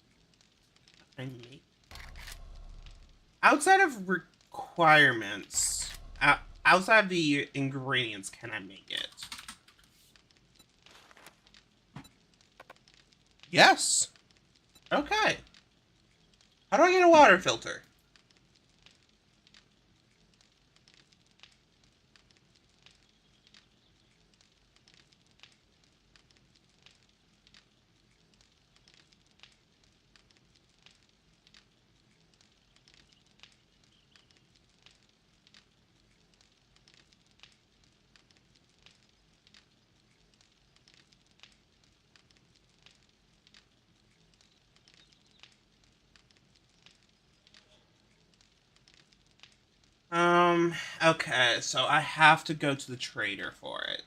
I make. Outside of requirements, outside of the ingredients, can I make it? Yes. Okay. How do I get a water filter? Okay, so I have to go to the trader for it.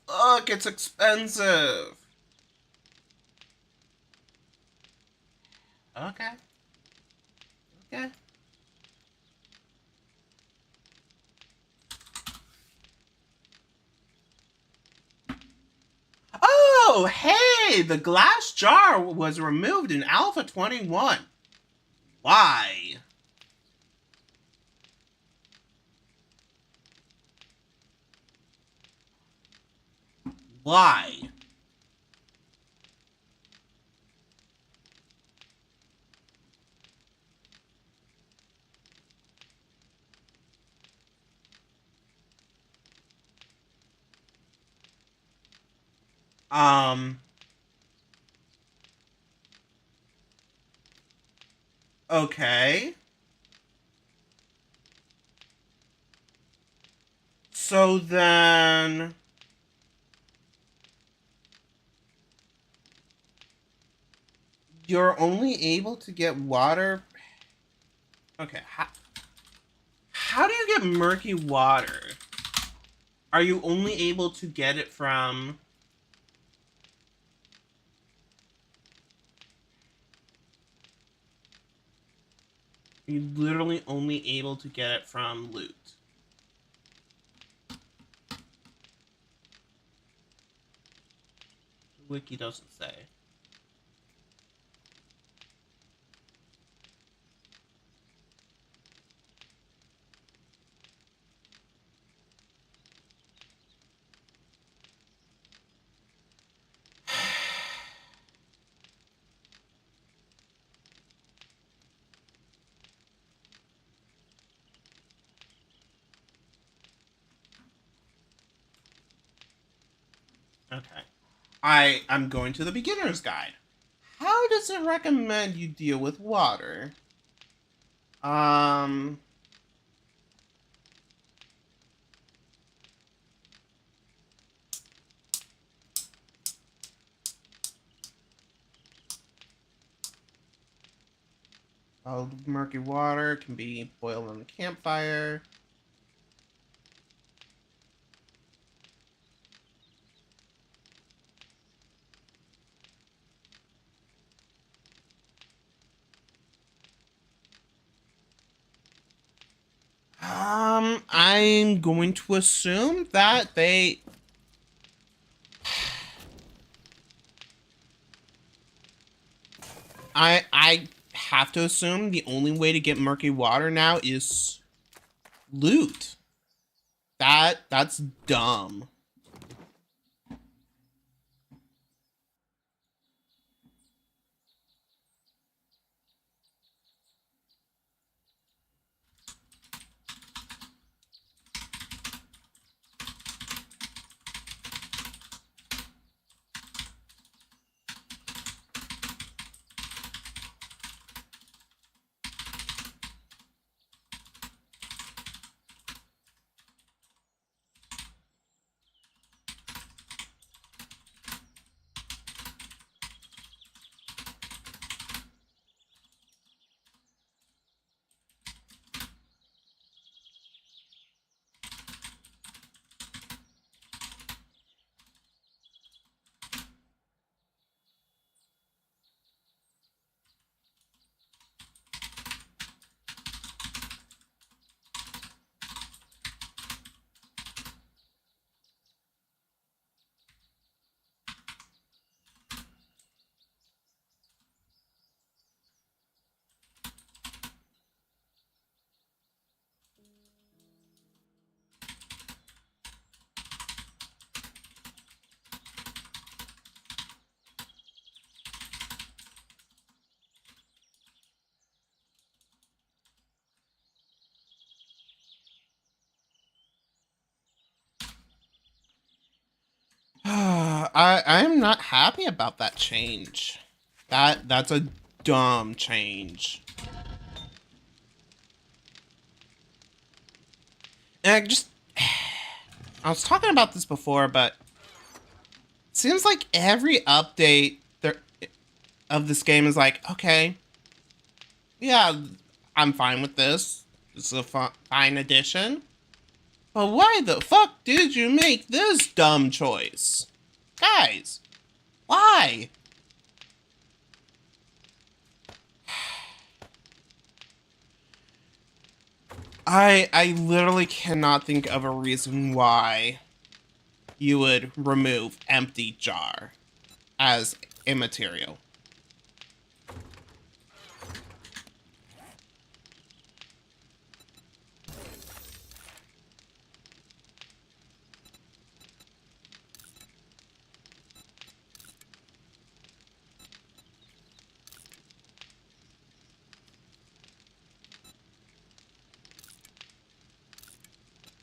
Fuck, it's expensive. Okay. Okay. Oh, hey, the glass jar was removed in Alpha 21. Why? Why? Okay. So then... You're only able to get water... Okay, how do you get murky water? Are you only able to get it from... You're literally only able to get it from loot. The wiki doesn't say. Okay. I'm going to the beginner's guide. How does it recommend you deal with water? Murky water can be boiled on the campfire. I'm going to assume that they... I have to assume the only way to get murky water now is loot. That's dumb. I am not happy about that change. That's a dumb change. And I was talking about this before, but it seems like every update of this game is like, okay, yeah, I'm fine with this. This is a fine addition. But why the fuck did you make this dumb choice? Guys, why? I literally cannot think of a reason why you would remove empty jar as a material.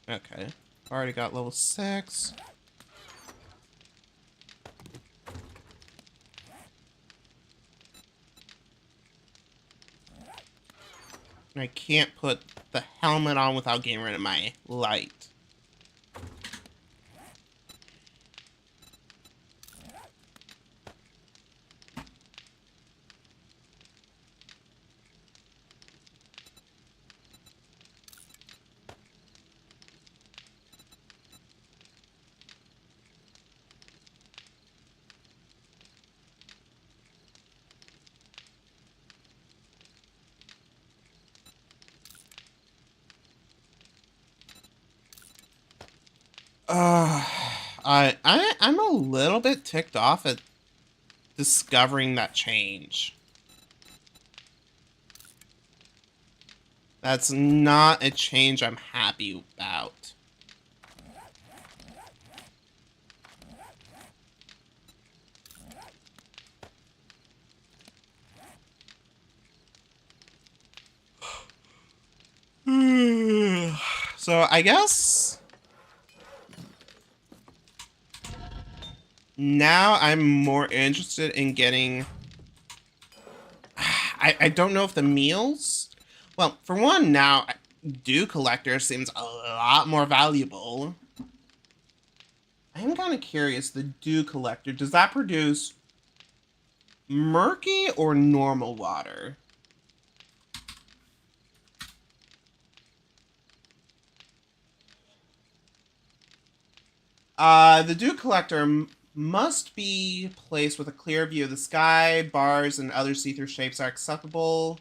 Okay, already got level 6. And I can't put the helmet on without getting rid of my light. Uh, I'm a little bit ticked off at discovering that change. That's not a change I'm happy about. So I guess now I'm more interested in getting... I don't know if the meals... Well, for one, now, Dew Collector seems a lot more valuable. I'm kind of curious, the Dew Collector, does that produce murky or normal water? The Dew Collector must be placed with a clear view of the sky. Bars and other see-through shapes are acceptable.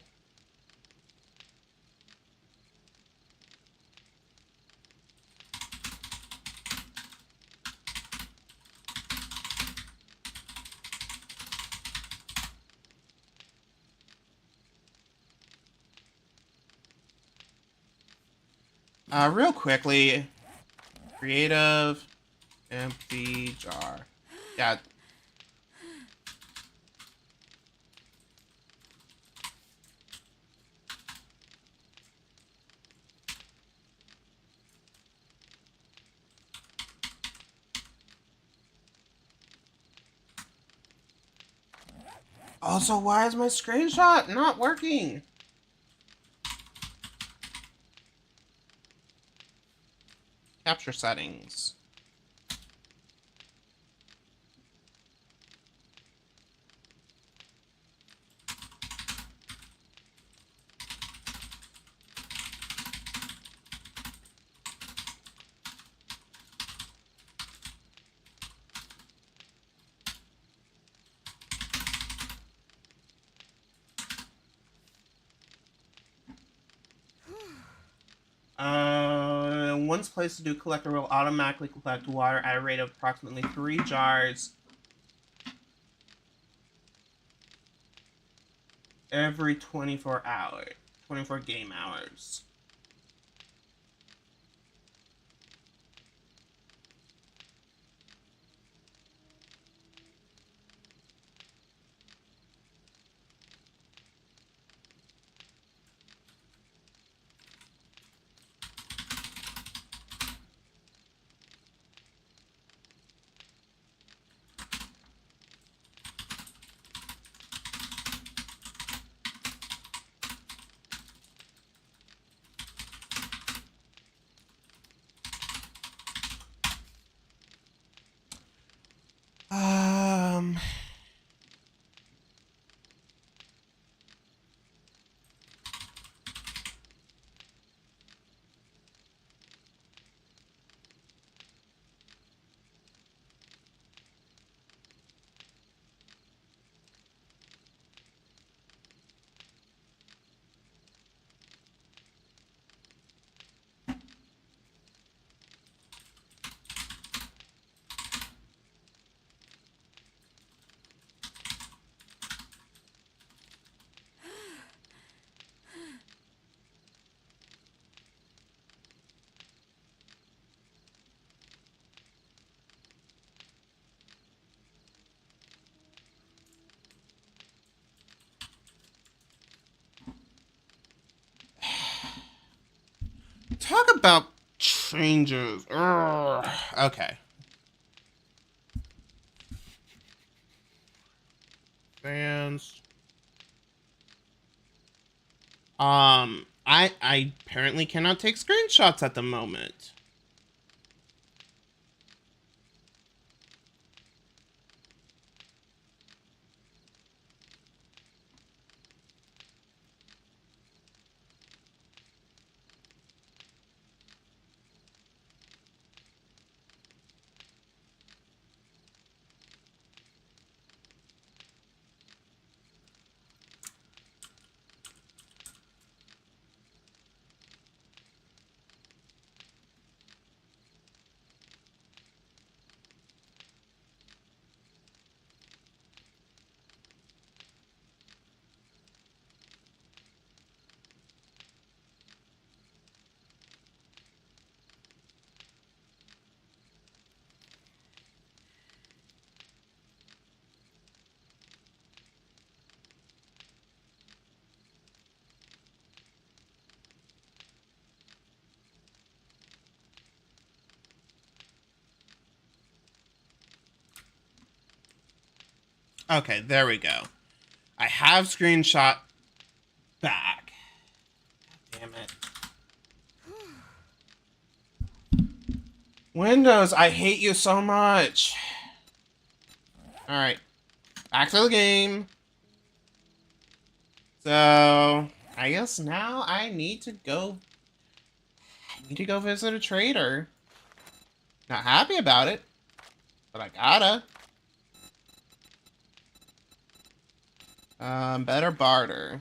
Real quickly, creative, empty jar. Yeah. Also, why is my screenshot not working? Capture settings. Once placed, to Dew Collector will automatically collect water at a rate of approximately 3 jars every 24 game hours. Talk about changes. Urgh. Okay. Fans. I apparently cannot take screenshots at the moment. Okay, there we go. I have screenshot back. Damn it. Windows, I hate you so much. Alright. Back to the game. So, I guess now I need to go visit a trader. Not happy about it, but I gotta. Better barter.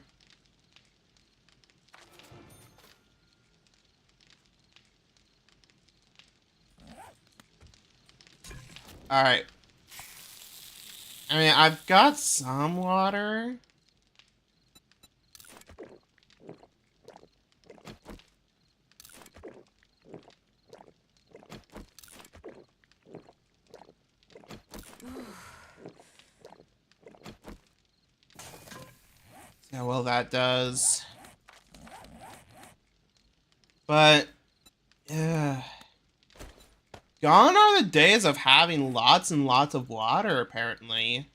Alright. I mean, I've got some water. Yeah, well, that does. But, yeah. Gone are the days of having lots and lots of water, apparently.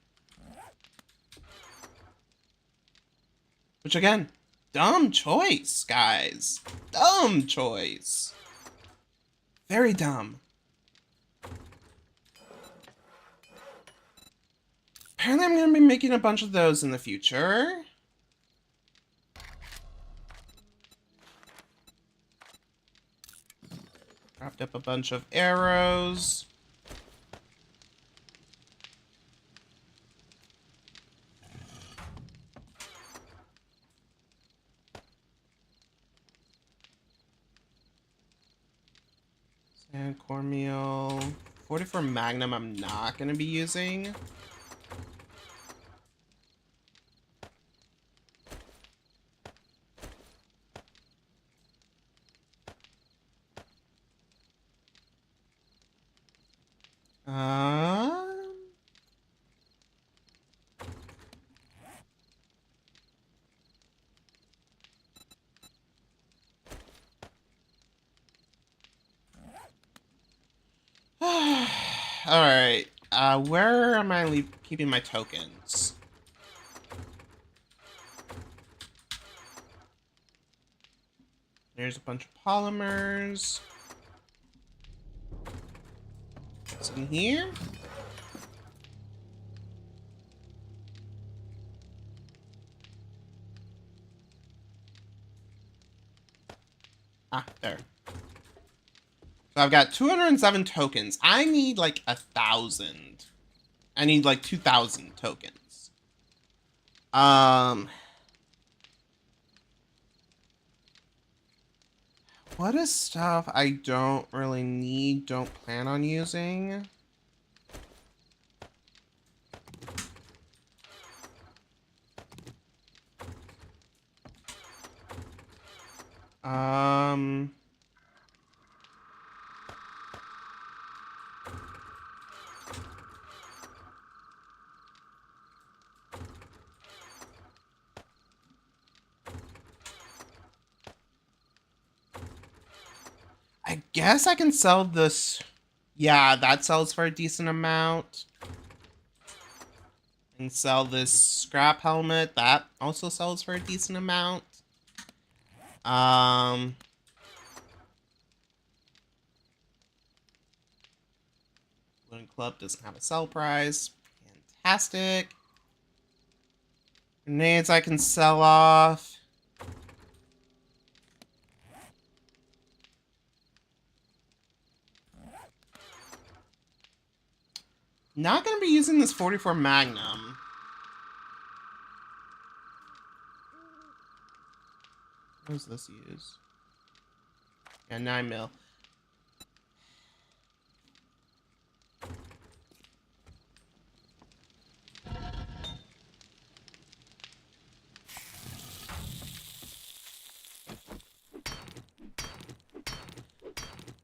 Which, again, dumb choice, guys. Dumb choice. Very dumb. Apparently, I'm going to be making a bunch of those in the future. Wrapped up a bunch of arrows. And cornmeal. 44 Magnum I'm not going to be using. Alright. Where am I keeping my tokens? There's a bunch of polymers. What's in here? Ah, there. So I've got 207 tokens. I need like 1,000. I need like 2,000 tokens. What is stuff I don't really need, don't plan on using? Um... I guess I can sell this. Yeah, that sells for a decent amount. And sell this scrap helmet. That also sells for a decent amount. Wooden Club doesn't have a sell price. Fantastic. Grenades I can sell off. Not going to be using this 44 Magnum. What does this use? Yeah, 9 mil.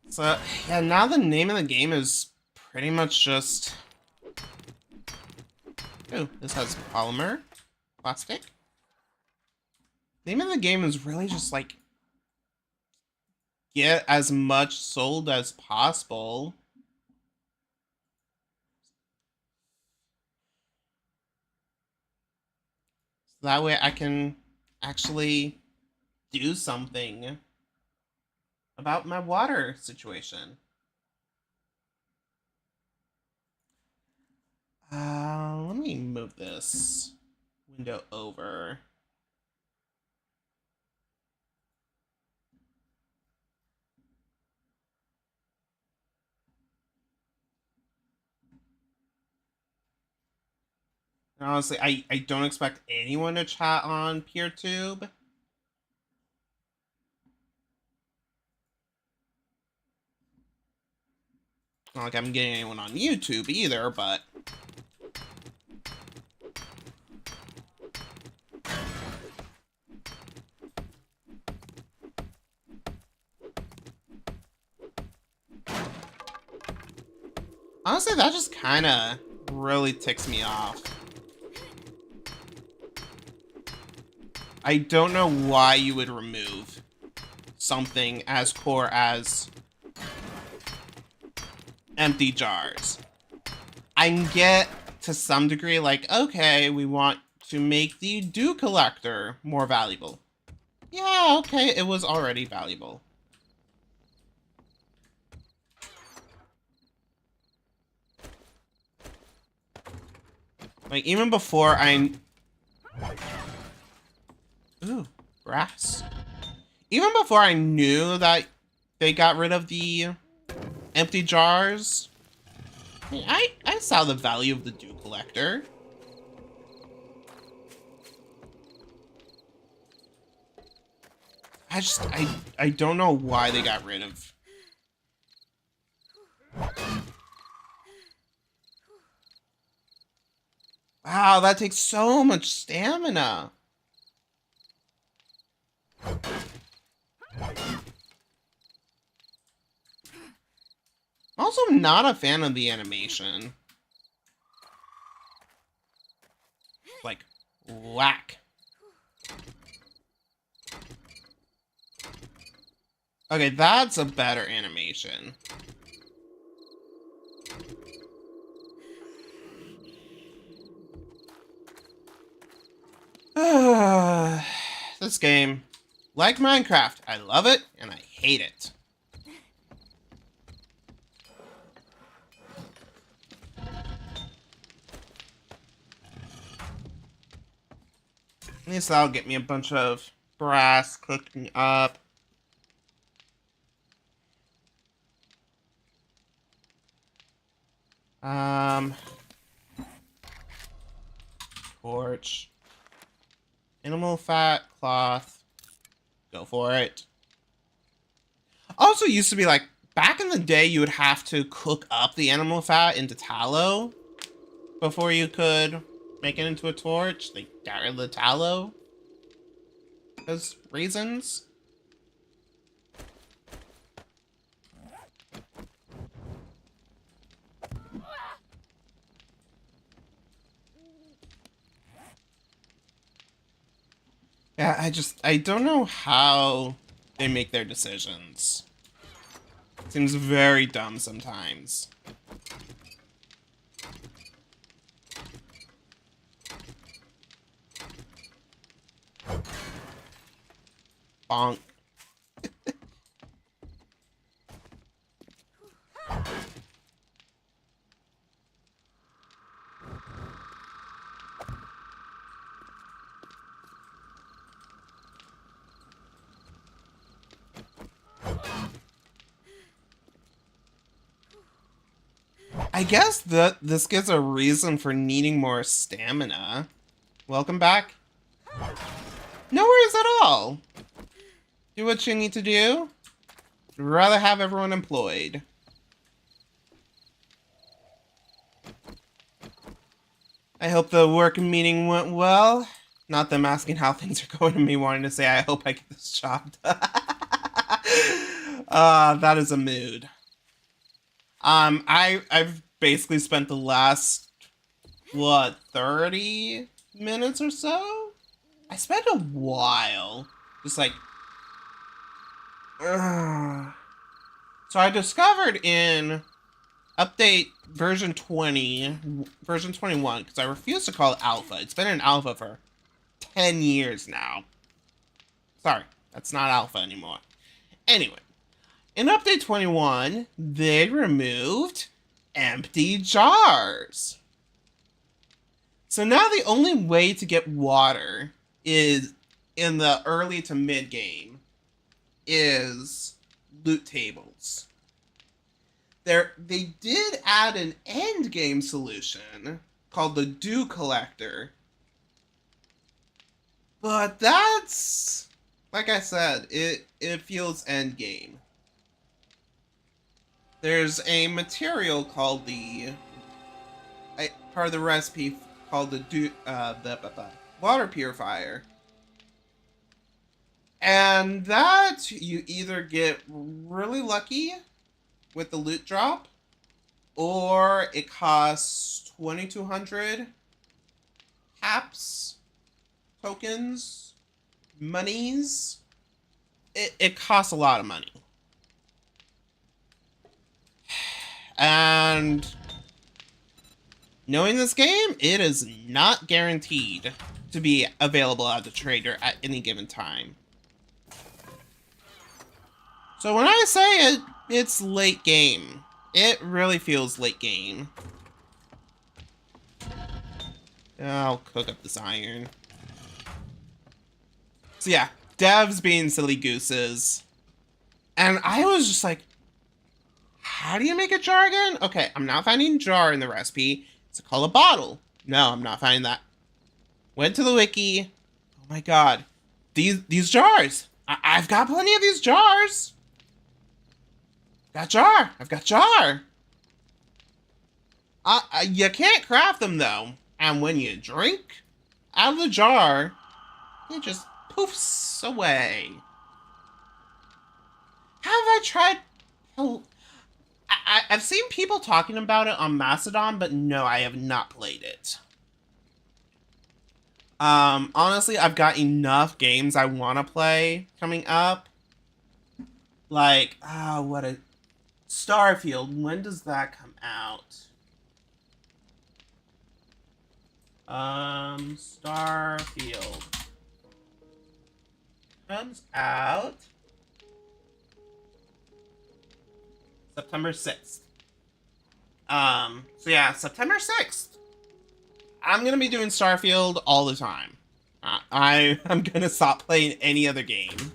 So, yeah, now the name of the game is pretty much just... Oh, this has polymer. Plastic. Name of the game is really just like... get as much sold as possible. So that way I can actually do something about my water situation. Let me move this window over. And honestly, I don't expect anyone to chat on PeerTube. Not like I'm getting anyone on YouTube either, but... honestly, that just kind of really ticks me off. I don't know why you would remove something as core as empty jars. I can get to some degree like, okay, we want to make the dew collector more valuable. Yeah, okay, it was already valuable. Like, even before I... Ooh, grass. Even before I knew that they got rid of the empty jars, I saw the value of the dew collector. I don't know why they got rid of... Wow, that takes so much stamina. Also, not a fan of the animation. Like, whack. Okay, that's a better animation. This game, like Minecraft, I love it and I hate it. At least that'll get me a bunch of brass cooking up. Torch. Animal fat, cloth. Go for it. Also used to be like, back in the day, you would have to cook up the animal fat into tallow before you could make it into a torch. They got rid of the tallow. Those reasons. Yeah, I don't know how they make their decisions. Seems very dumb sometimes. Bonk. I guess that this gives a reason for needing more stamina. Welcome back. No worries at all. Do what you need to do. I'd rather have everyone employed. I hope the work meeting went well. Not them asking how things are going and me wanting to say I hope I get this job done. That is a mood. I've basically spent the last, what, 30 minutes or so? I spent a while just like, ugh. So I discovered in update version 20, version 21, because I refuse to call it alpha. It's been in alpha for 10 years now. Sorry, that's not alpha anymore. Anyway, in update 21, they removed empty jars. So now the only way to get water is in the early to mid game is loot tables. They did add an end game solution called the Dew Collector. But that's, like I said, it feels end game. There's a material called part of the recipe called the water purifier. And that you either get really lucky with the loot drop, or it costs 2,200 haps, tokens, monies. It costs a lot of money. And knowing this game, it is not guaranteed to be available at the trader at any given time. So when I say it's late game, it really feels late game. I'll cook up this iron. So yeah, devs being silly gooses. And I was just like, how do you make a jar again? Okay, I'm not finding jar in the recipe. It's called a bottle. No, I'm not finding that. Went to the wiki. Oh my god. These jars. I've got plenty of these jars. Got jar. I've got jar. You can't craft them though. And when you drink out of the jar, it just poofs away. Have I tried? I've seen people talking about it on Mastodon, but no, I have not played it. Honestly, I've got enough games I want to play coming up. Like, Starfield, when does that come out? Starfield comes out September 6th. So yeah, September 6th. I'm gonna be doing Starfield all the time. I'm gonna stop playing any other game.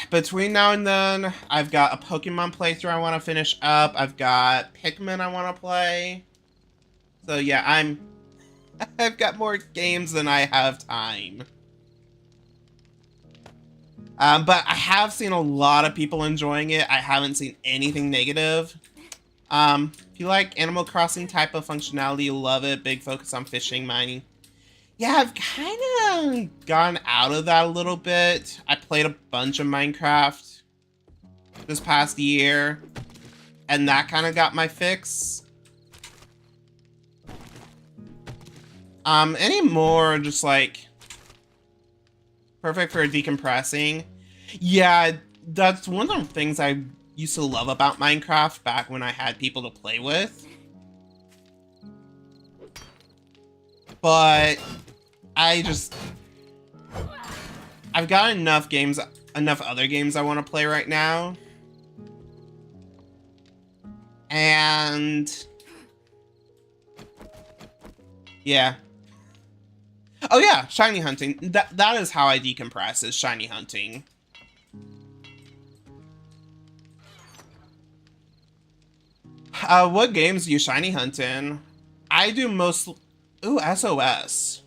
Between now and then, I've got a Pokemon playthrough I want to finish up. I've got Pikmin I want to play. So yeah, I've got more games than I have time. But I have seen a lot of people enjoying it. I haven't seen anything negative. If you like Animal Crossing type of functionality, you'll love it. Big focus on fishing, mining. Yeah, I've kind of gone out of that a little bit. I played a bunch of Minecraft this past year, and that kind of got my fix. Any more just like Perfect for decompressing. Yeah, that's one of the things I used to love about Minecraft back when I had people to play with. But I've got enough other games I want to play right now. And yeah. Oh yeah, shiny hunting. That is how I decompress, is shiny hunting. What games do you shiny hunt in? I do most. Ooh, SOS.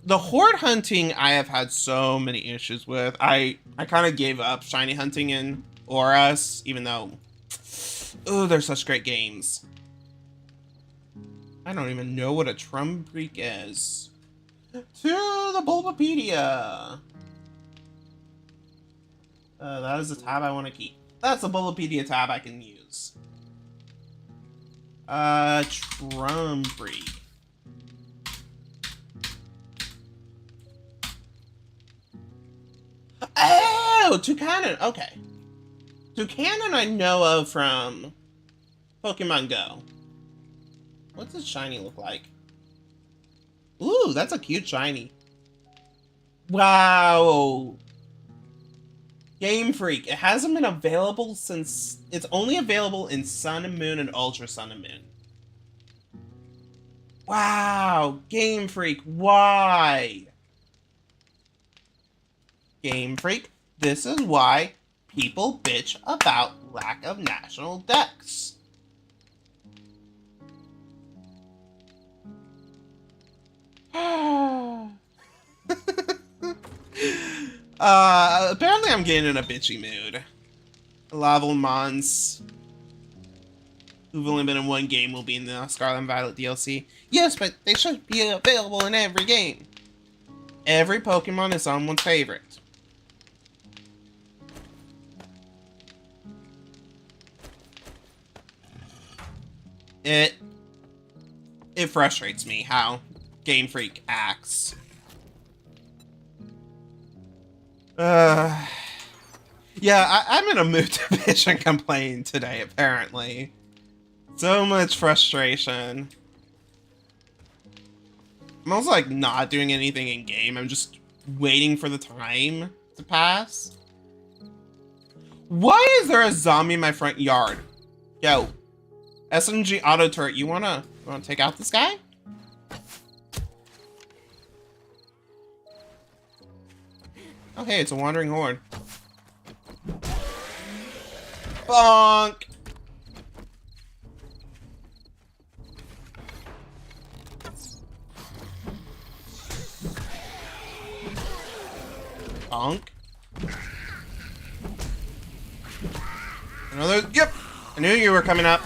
The horde hunting I have had so many issues with. I kind of gave up shiny hunting in Oras, even though, ooh, they're such great games. I don't even know what a Trumbrick is. To the Bulbapedia. That is the tab I want to keep. That's the Bulbapedia tab I can use. Trumbrick. Oh, Toucannon. Okay. Toucannon I know of from Pokemon Go. What's this shiny look like? Ooh, that's a cute shiny. Wow. Game Freak. It hasn't been available since... It's only available in Sun and Moon and Ultra Sun and Moon. Wow. Game Freak. Why? Game Freak. This is why people bitch about lack of national decks. Apparently I'm getting in a bitchy mood. Lavalmons, who've only been in one game, will be in the Scarlet and Violet DLC. Yes, but they should be available in every game. Every Pokemon is someone's favorite. It frustrates me how Game Freak acts. Yeah, I'm in a mood to bitch and complain today, apparently. So much frustration. I'm also, like, not doing anything in game. I'm just waiting for the time to pass. Why is there a zombie in my front yard? Yo, SMG auto turret, you wanna take out this guy? Oh, hey, it's a wandering horde. Bonk! Bonk. Another, yep! I knew you were coming up.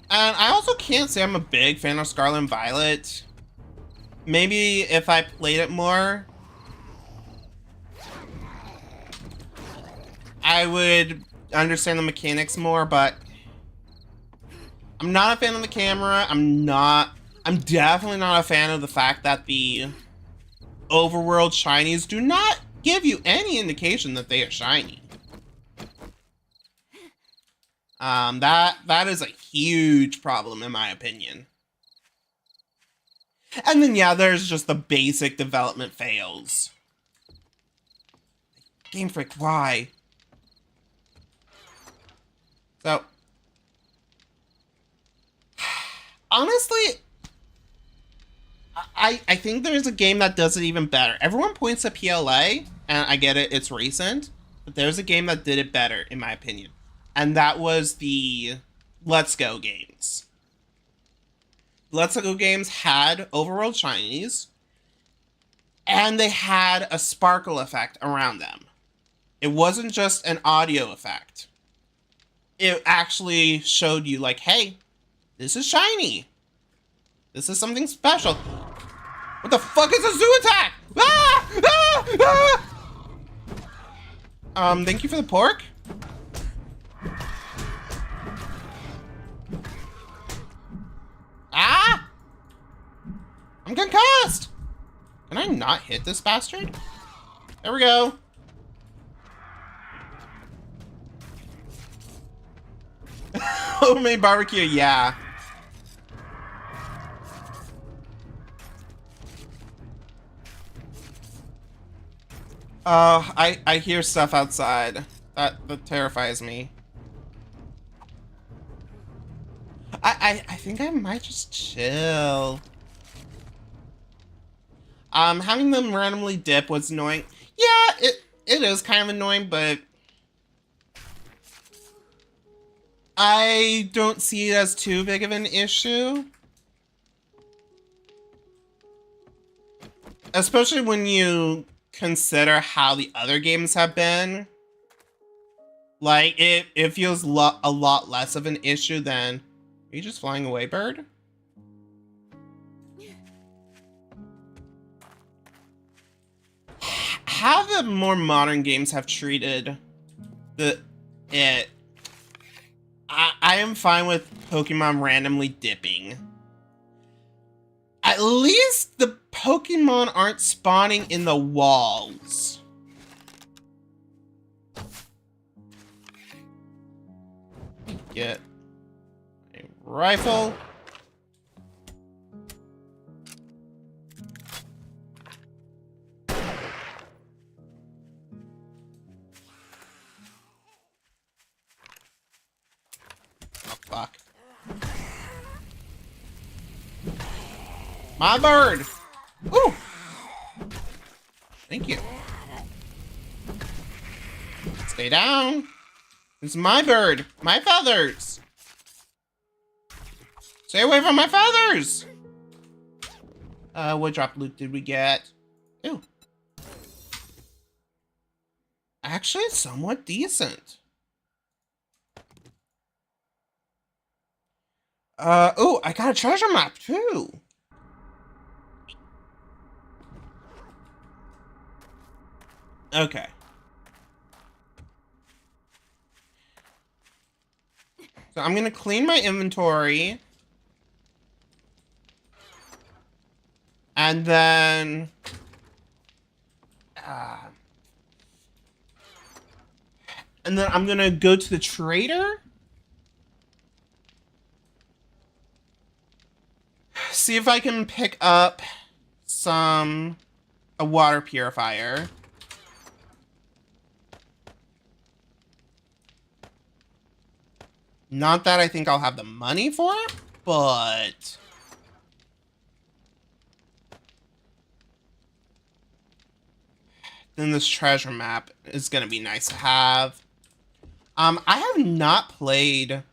And I also can't say I'm a big fan of Scarlet and Violet. Maybe if I played it more, I would understand the mechanics more, but I'm not a fan of the camera. I'm definitely not a fan of the fact that the overworld shinies do not give you any indication that they are shiny. That is a huge problem in my opinion. And then, yeah, there's just the basic development fails. Game Freak, why? So, honestly, I think there's a game that does it even better. Everyone points to PLA, and I get it, it's recent, but there's a game that did it better, in my opinion. And that was the Let's Go games. Let's Go games had overworld shinies, and they had a sparkle effect around them. It wasn't just an audio effect. It actually showed you, like, hey, this is shiny. This is something special. What the fuck is a zoo attack? Ah! Ah! Ah! Thank you for the pork. I'm concussed! Can I not hit this bastard? There we go. Homemade barbecue, yeah. I hear stuff outside. That terrifies me. I think I might just chill. Having them randomly dip was annoying. Yeah, it is kind of annoying, but I don't see it as too big of an issue. Especially when you consider how the other games have been. Like, it feels a lot less of an issue than... Are you just flying away, bird? How the more modern games have treated it... I am fine with Pokemon randomly dipping. At least the Pokemon aren't spawning in the walls. Get a rifle. Oh, fuck. My bird! Ooh! Thank you. Stay down. It's my bird. My feathers. Stay away from my feathers! What drop loot did we get? Ooh. Actually, somewhat decent. Oh, I got a treasure map too. Okay. So I'm gonna clean my inventory. And then... and then I'm gonna go to the trader. See if I can pick up a water purifier. Not that I think I'll have the money for it, but... then this treasure map is gonna be nice to have. I have not played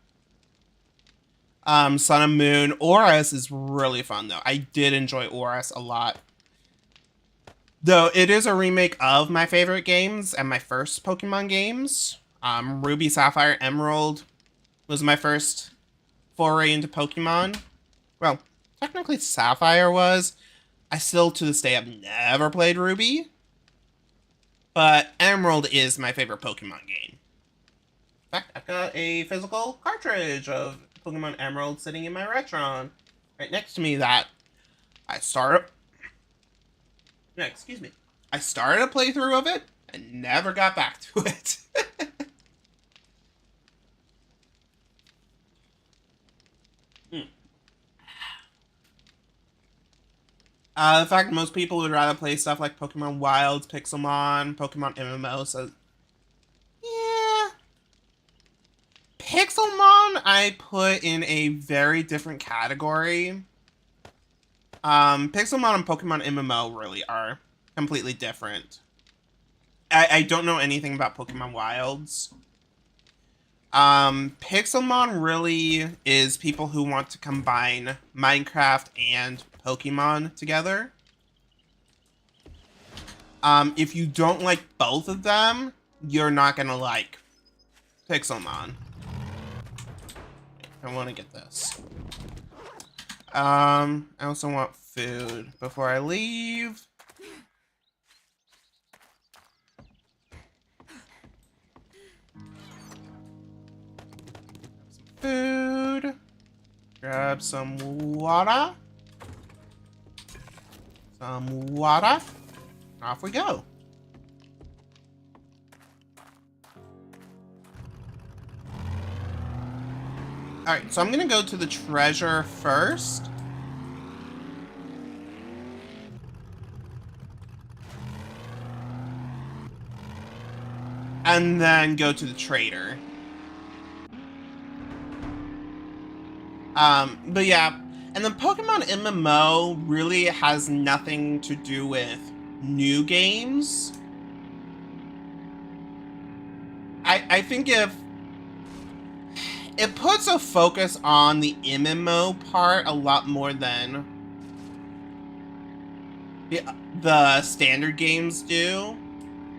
Sun and Moon. ORAS is really fun though. I did enjoy ORAS a lot. Though it is a remake of my favorite games and my first Pokemon games. Ruby, Sapphire, Emerald was my first foray into Pokemon. Well, technically Sapphire was. I still, to this day, have never played Ruby. But Emerald is my favorite Pokemon game. In fact, I've got a physical cartridge of Pokemon Emerald sitting in my Retron. Right next to me that I started... yeah, excuse me. I started a playthrough of it and never got back to it. In fact, most people would rather play stuff like Pokemon Wilds, Pixelmon, Pokemon MMO, so... yeah. Pixelmon I put in a very different category. Pixelmon and Pokemon MMO really are completely different. I don't know anything about Pokemon Wilds. Pixelmon really is people who want to combine Minecraft and Pokemon together. If you don't like both of them, you're not gonna like Pixelmon. I want to get this. I also want food before I leave. Food. Grab some water. some water. Off we go. Alright, so I'm gonna go to the treasure first. And then go to the trader. But yeah, and the Pokemon MMO really has nothing to do with new games. I think if it puts a focus on the MMO part a lot more than the standard games do.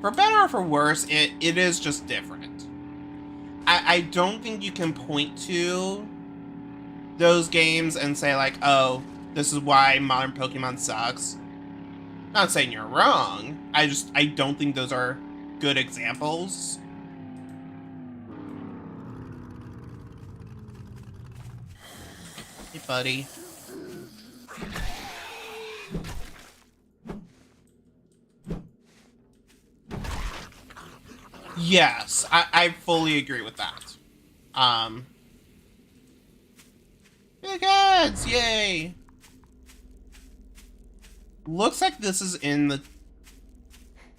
For better or for worse, it is just different. I don't think you can point to those games and say like, oh, this is why modern Pokemon sucks. Not saying you're wrong. I don't think those are good examples. Hey, buddy. Yes, I fully agree with that. Big ads, yay! Looks like this is in the...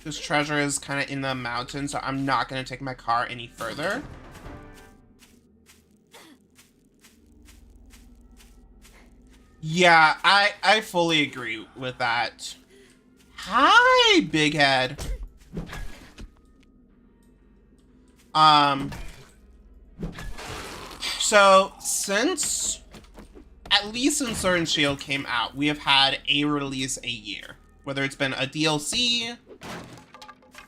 This treasure is kind of in the mountain, so I'm not going to take my car any further. Yeah, I fully agree with that. Hi, Big Head. So, at least since Sword and Shield came out, we have had a release a year. Whether it's been a DLC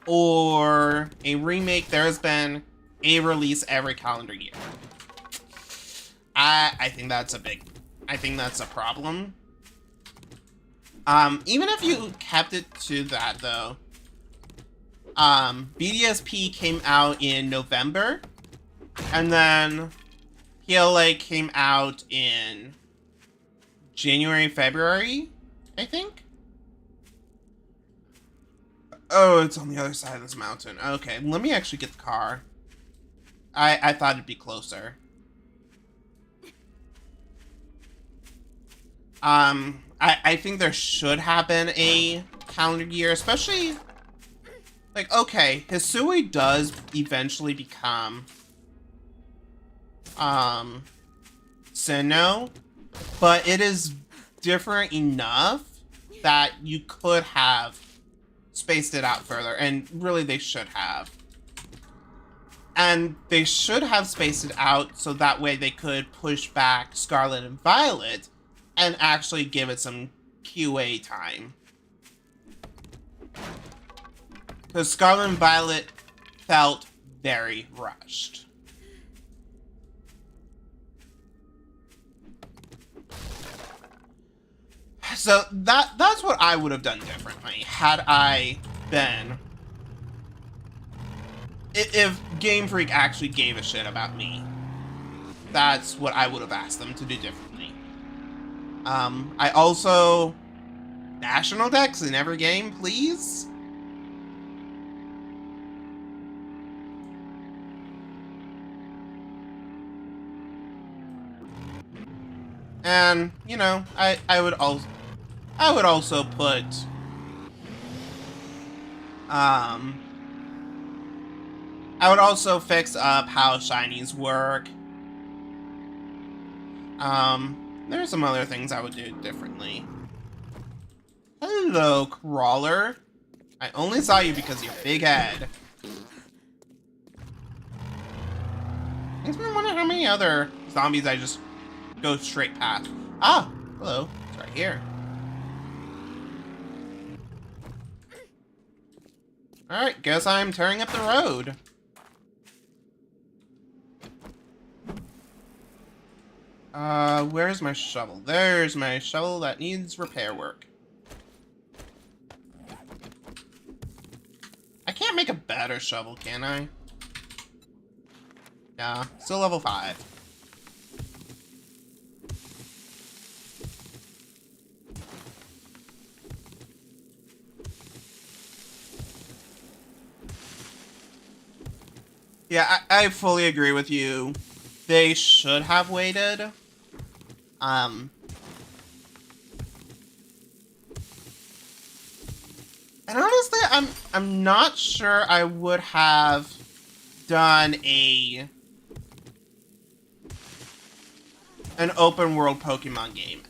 or a remake, there's been a release every calendar year. I think that's a problem. Even if you kept it to that though, BDSP came out in November, and then PLA came out in January, February, I think. Oh, it's on the other side of this mountain. Okay, let me actually get the car. I thought it'd be closer. I think there should have been a calendar year, especially, like, okay, Hisui does eventually become, Sinnoh, but it is different enough that you could have spaced it out further, and really they should have. And they should have spaced it out so that way they could push back Scarlet and Violet and actually give it some QA time. Because Scarlet and Violet felt very rushed. So that's what I would have done differently had I been... If Game Freak actually gave a shit about me. That's what I would have asked them to do differently. I also... National Dex in every game, please? And, you know, I would also put... I would also fix up how shinies work. There's some other things I would do differently. Hello, Crawler. I only saw you because of your big head. Makes me wonder how many other zombies I just go straight past. Ah, hello. It's right here. Alright, guess I'm tearing up the road. Where's my shovel? There's my shovel that needs repair work. I can't make a better shovel, can I? Nah, still level 5. Yeah, I fully agree with you. They should have waited. Um, and honestly, I'm not sure I would have done an open world Pokemon game.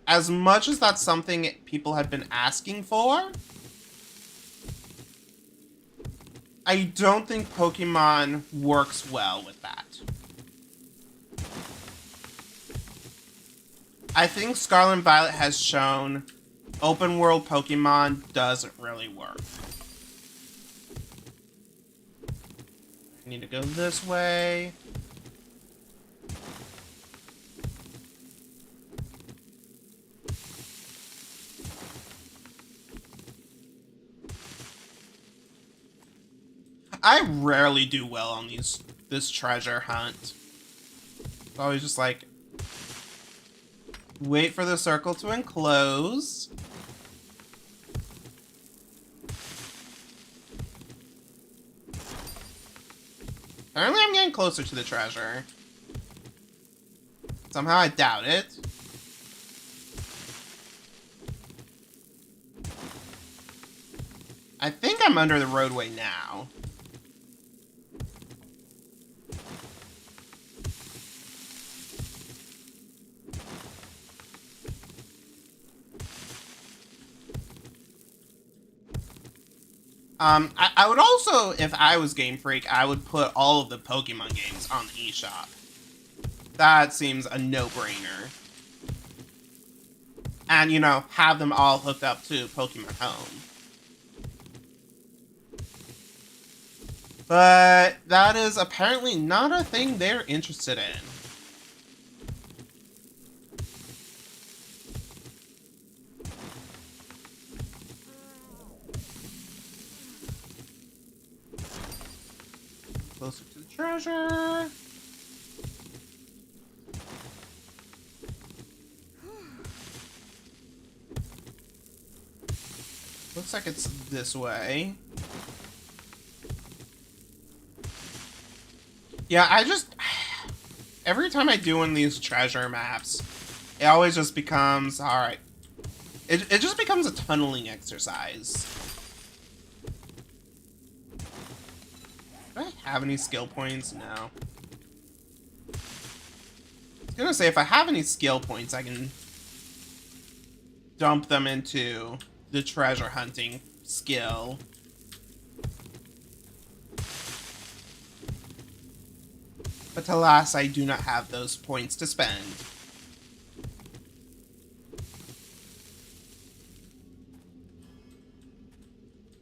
As much as that's something people have been asking for, I don't think Pokemon works well with that. I think Scarlet and Violet has shown open world Pokemon doesn't really work. I need to go this way. I rarely do well on this treasure hunt. It's always just like wait for the circle to enclose. Apparently I'm getting closer to the treasure. Somehow I doubt it. I think I'm under the roadway now. I would also, if I was Game Freak, I would put all of the Pokemon games on the eShop. That seems a no-brainer. And, you know, have them all hooked up to Pokemon Home. But that is apparently not a thing they're interested in. Closer to the treasure. Looks like it's this way. Yeah, every time I do one of these treasure maps, it always just becomes, alright. It just becomes a tunneling exercise. Do I have any skill points? No. I was gonna say, if I have any skill points, I can dump them into the treasure hunting skill. But alas, I do not have those points to spend.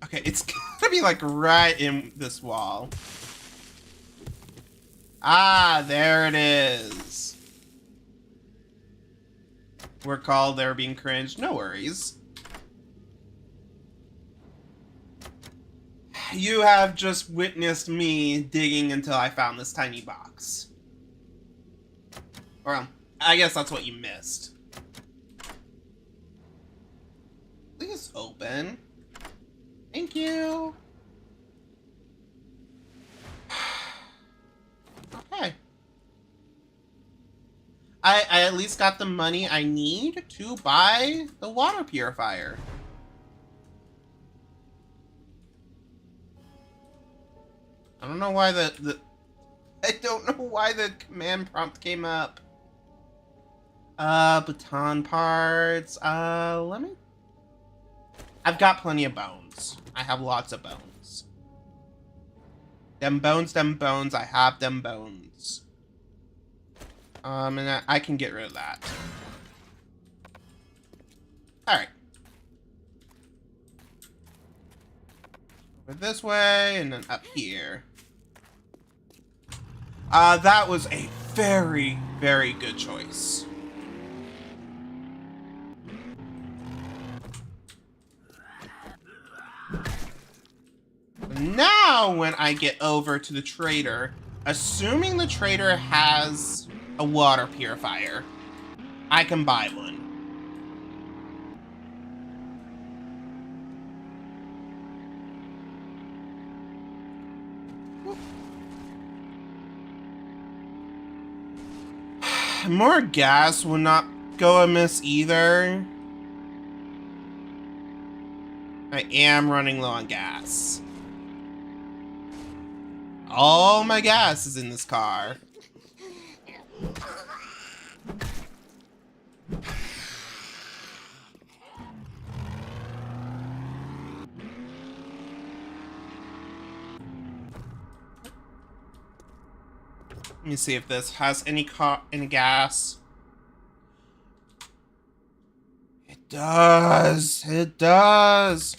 Okay, it's gonna be like right in this wall. Ah, there it is. We're called they're being cringed. No worries. You have just witnessed me digging until I found this tiny box. Or, I guess that's what you missed. Please open. Thank you. Okay. I at least got the money I need to buy the water purifier. I don't know why I don't know why the command prompt came up. Baton parts. Let me. I've got plenty of bones. I have lots of bones. Them bones, I have them bones. And I can get rid of that. Alright. Over this way, and then up here. That was a very, very good choice. Now, when I get over to the trader, assuming the trader has a water purifier, I can buy one. More gas would not go amiss either. I am running low on gas. All my gas is in this car. Let me see if this has any gas. It does. It does.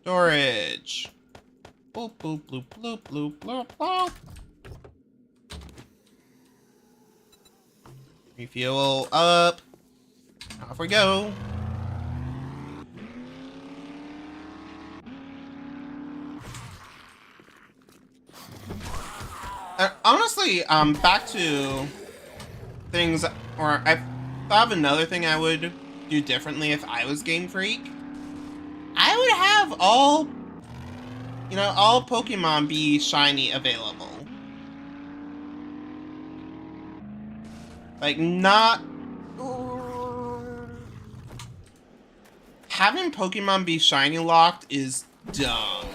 Storage. Bloop, bloop, bloop, bloop, bloop, bloop, bloop. Refuel up. Off we go. Honestly, back to things, or I thought of another thing I would do differently if I was Game Freak. I would have all Pokemon be shiny available. Like, not... Having Pokemon be shiny locked is dumb.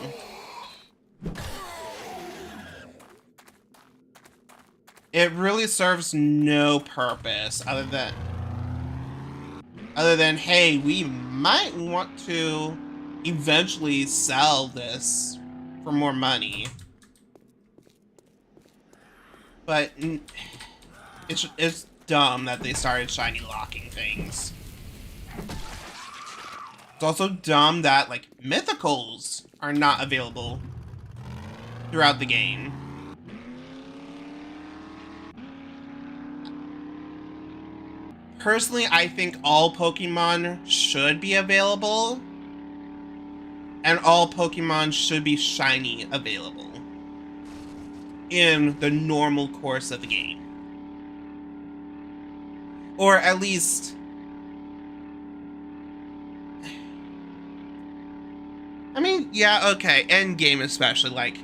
It really serves no purpose other than, hey, we might want to eventually sell this for more money. But it's dumb that they started shiny locking things. It's also dumb that, like, mythicals are not available throughout the game. Personally, I think all Pokemon should be available, and all Pokemon should be shiny available in the normal course of the game. Or at least... I mean, yeah, okay, end game especially. Like,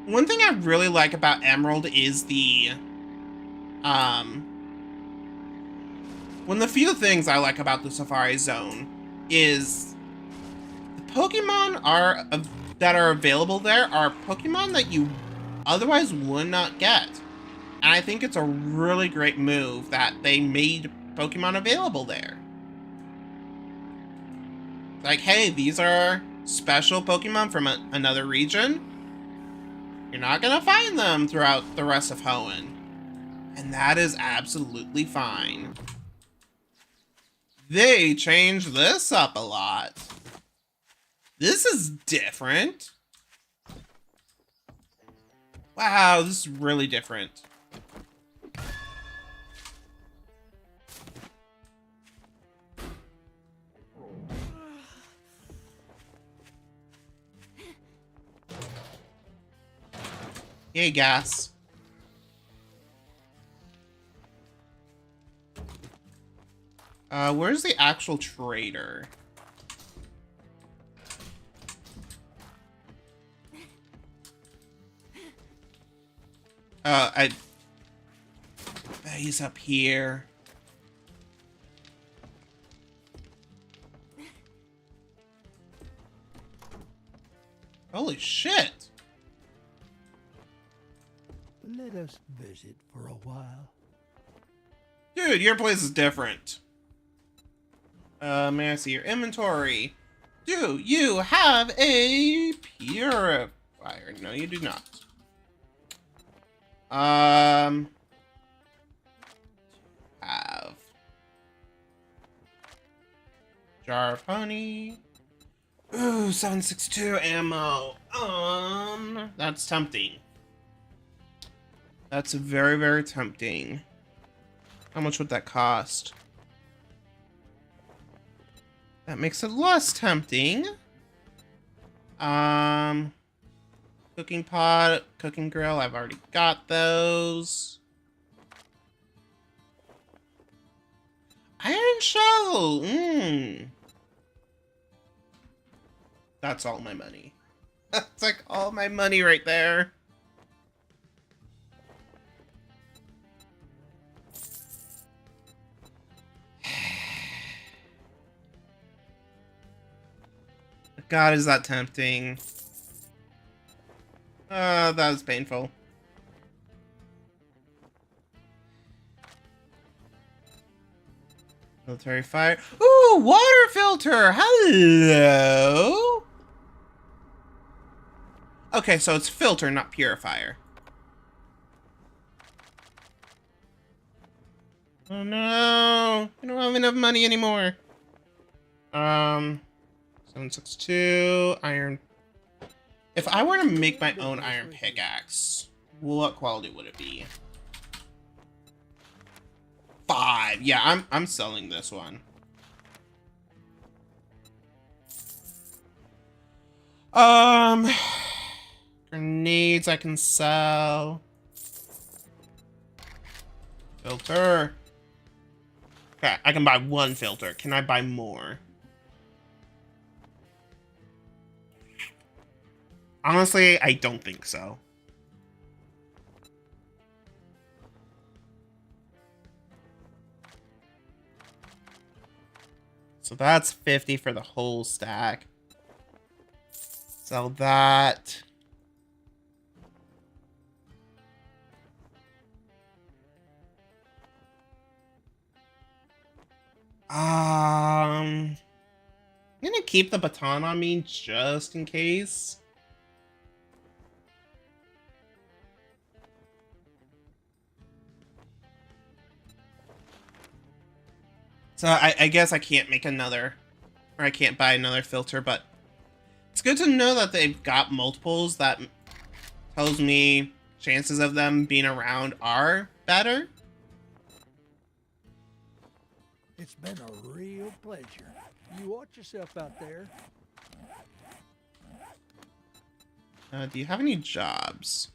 one thing I really like about Emerald is the... One of the few things I like about the Safari Zone is the Pokemon that are available there are Pokemon that you otherwise would not get. And I think it's a really great move that they made Pokemon available there. Like, hey, these are special Pokemon from another region. You're not gonna find them throughout the rest of Hoenn. And that is absolutely fine. They changed this up a lot. This is different. Wow, this is really different. Yay, gas. Where's the actual trader? He's up here. Holy shit. Let us visit for a while. Dude, your place is different. May I see your inventory? Do you have a purifier? No, you do not. Have jar of honey. Ooh, 7.62 ammo. That's tempting. That's very, very tempting. How much would that cost? That makes it less tempting. Cooking pot, cooking grill, I've already got those. Iron shovel, That's all my money. That's like all my money right there. God, is that tempting? That was painful. Military fire. Ooh, water filter! Hello! Okay, so it's filter, not purifier. Oh no! I don't have enough money anymore. 762, iron. If I were to make my own iron pickaxe, what quality would it be? 5. Yeah, I'm selling this one. Grenades I can sell. Filter. Okay, I can buy 1 filter. Can I buy more? Honestly, I don't think so. So that's 50 for the whole stack. Sell that. I'm gonna keep the baton on me just in case. So I guess I can't make another, or I can't buy another filter, but it's good to know that they've got multiples. That tells me chances of them being around are better. It's been a real pleasure. You watch yourself out there. Do you have any jobs?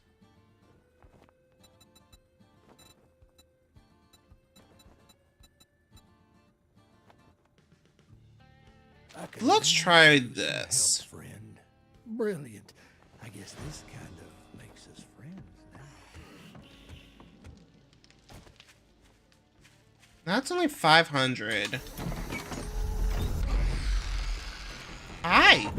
Let's try this. Help, friend. Brilliant. I guess this kind of makes us friends now. That's only 500. Hi.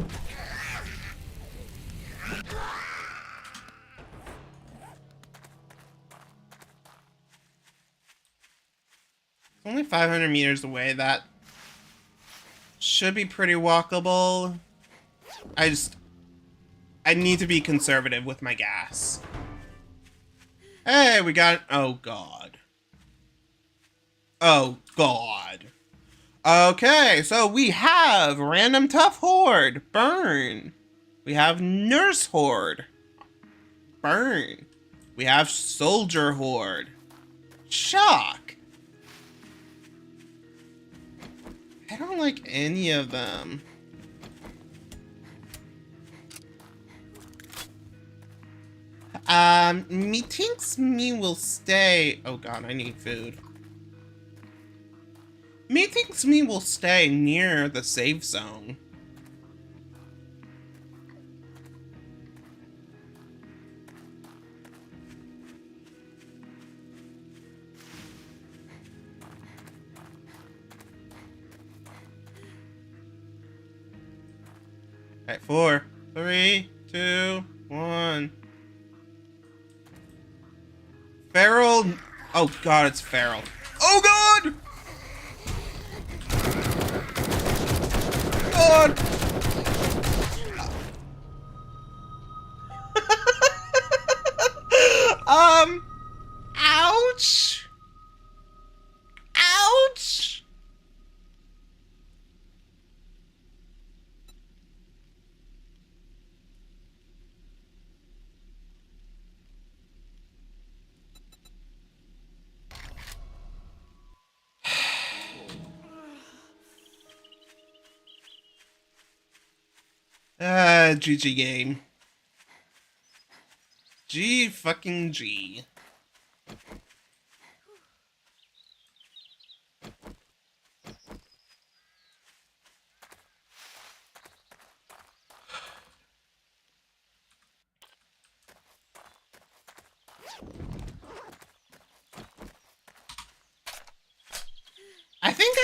Only 500 meters away. That should be pretty walkable. I need to be conservative with my gas. Hey, we got... Oh, God. Oh, God. Okay, so we have Random Tough Horde. Burn. We have Nurse Horde. Burn. We have Soldier Horde. Shock. I don't like any of them. Methinks me will stay. Oh God, I need food. Methinks me will stay near the safe zone. Alright, 4, 3, 2, 1. Feral. Oh God, it's feral. Oh God! God! Ouch! Ouch! GG game. G fucking G. I think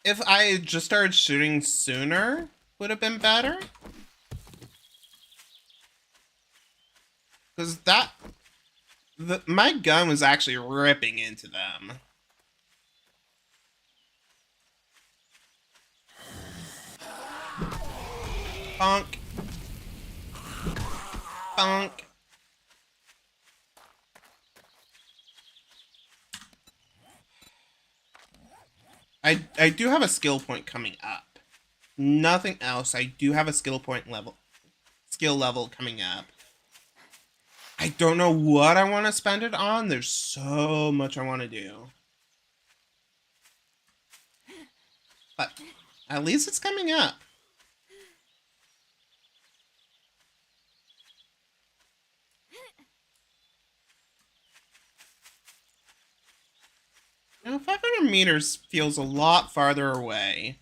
if I just started shooting sooner, would have been better. Because my gun was actually ripping into them. Bonk. Bonk. I do have a skill point coming up. Nothing else. I do have a skill level coming up. I don't know what I want to spend it on. There's so much I want to do. But at least it's coming up. Now, 500 meters feels a lot farther away.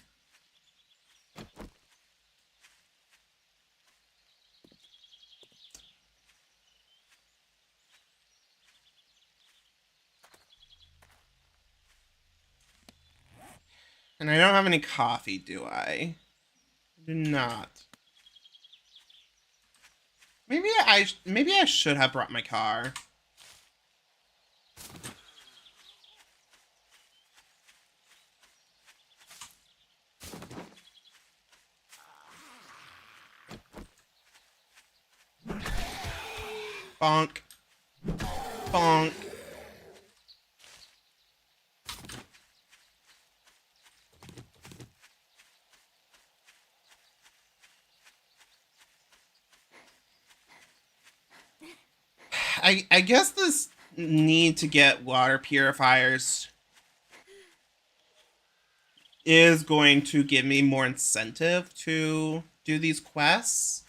And I don't have any coffee, do I? I do not. Maybe I should have brought my car. Bonk. Bonk. I guess this need to get water purifiers is going to give me more incentive to do these quests.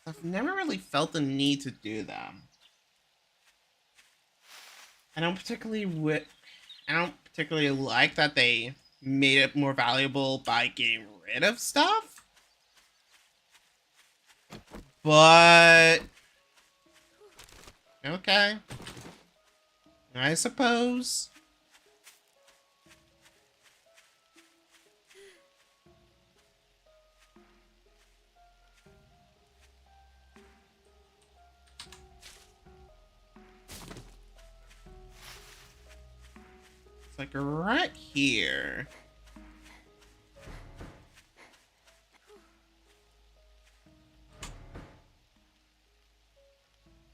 I've never really felt the need to do them. I don't particularly like that they made it more valuable by getting rid of stuff. But okay, I suppose. It's like right here.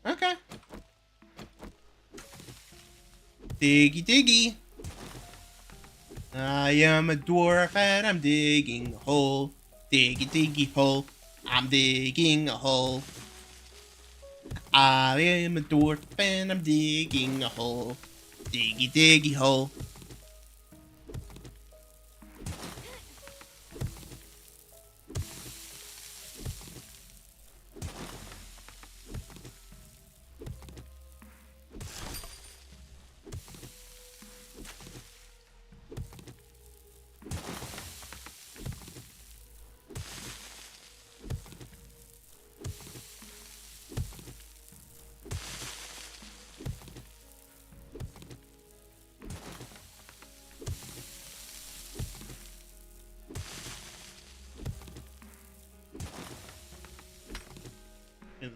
Okay. Diggy diggy. I am a dwarf and I'm digging a hole. Diggy diggy hole. I'm digging a hole. I am a dwarf and I'm digging a hole. Diggy diggy hole.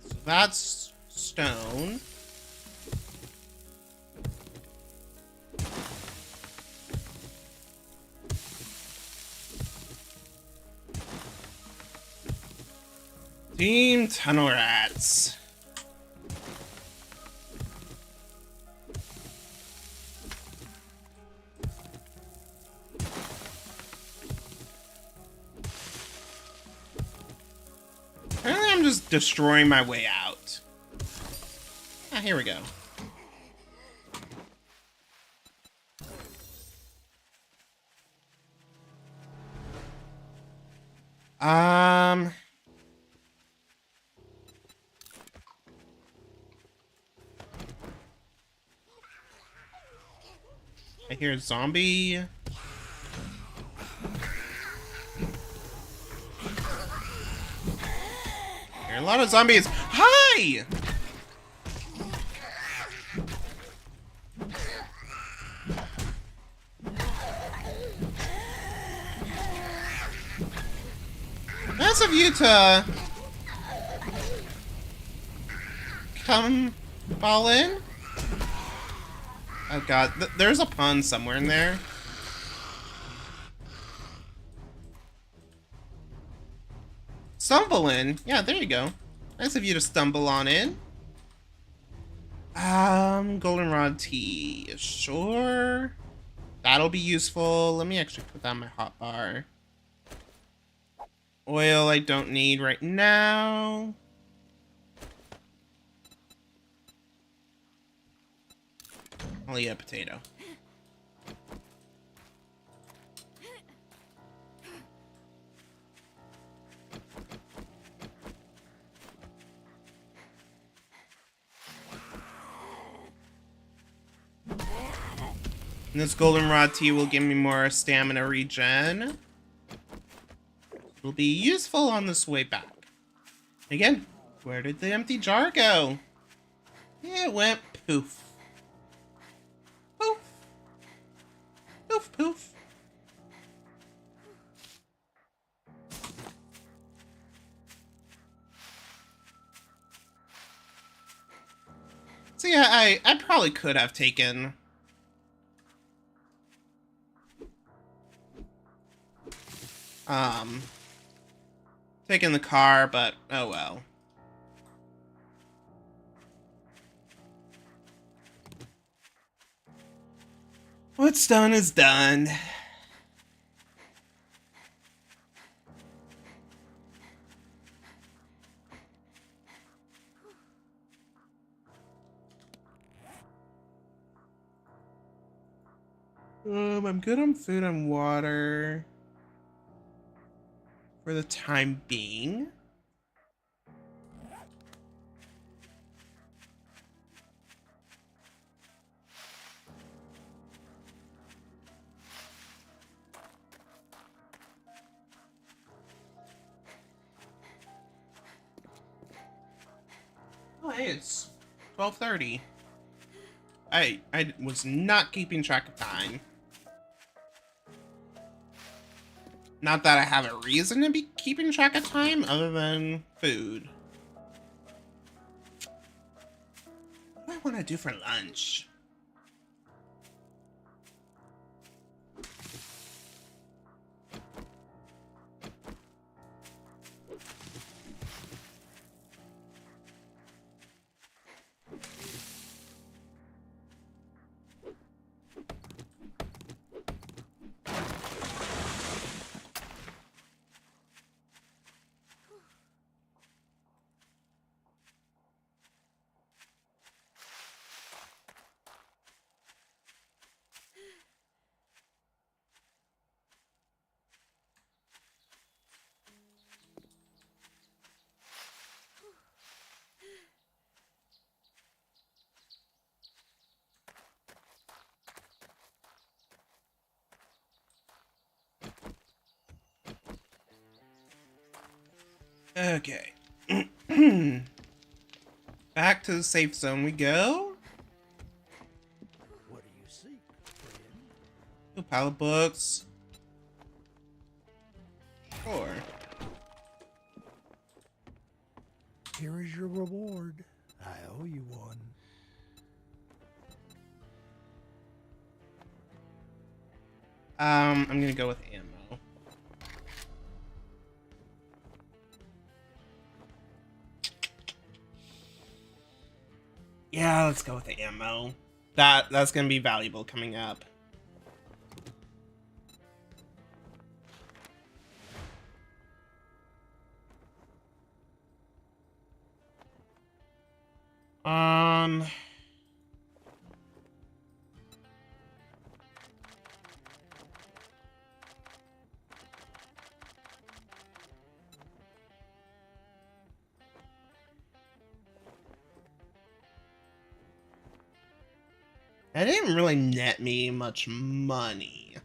So that's stone. Team Tunnel Rats. Apparently I'm just destroying my way out. Ah, here we go. I hear a zombie. There are a lot of zombies. Hi! Nice of you to come fall in. Oh god, there's a pun somewhere in there. Stumble in. Yeah, there you go. Nice of you to stumble on in. Goldenrod tea. Sure. That'll be useful. Let me actually put that on my hotbar. Oil I don't need right now. I'll eat a potato. And this goldenrod tea will give me more stamina regen. It'll be useful on this way back. Again, where did the empty jar go? It went poof. Poof. Poof, poof. So yeah, I probably could have taken taken the car, but oh well. What's done is done. I'm good on food and water for the time being. Oh, hey, it's 12:30. I was not keeping track of time. Not that I have a reason to be keeping track of time other than food. What do I want to do for lunch? Okay. Back to the safe zone we go. What do you seek, friend? A pile of books. Sure. Here is your reward. I owe you one. I'm gonna go with ammo. Yeah, let's go with the ammo. That's gonna be valuable coming up. That didn't really net me much money.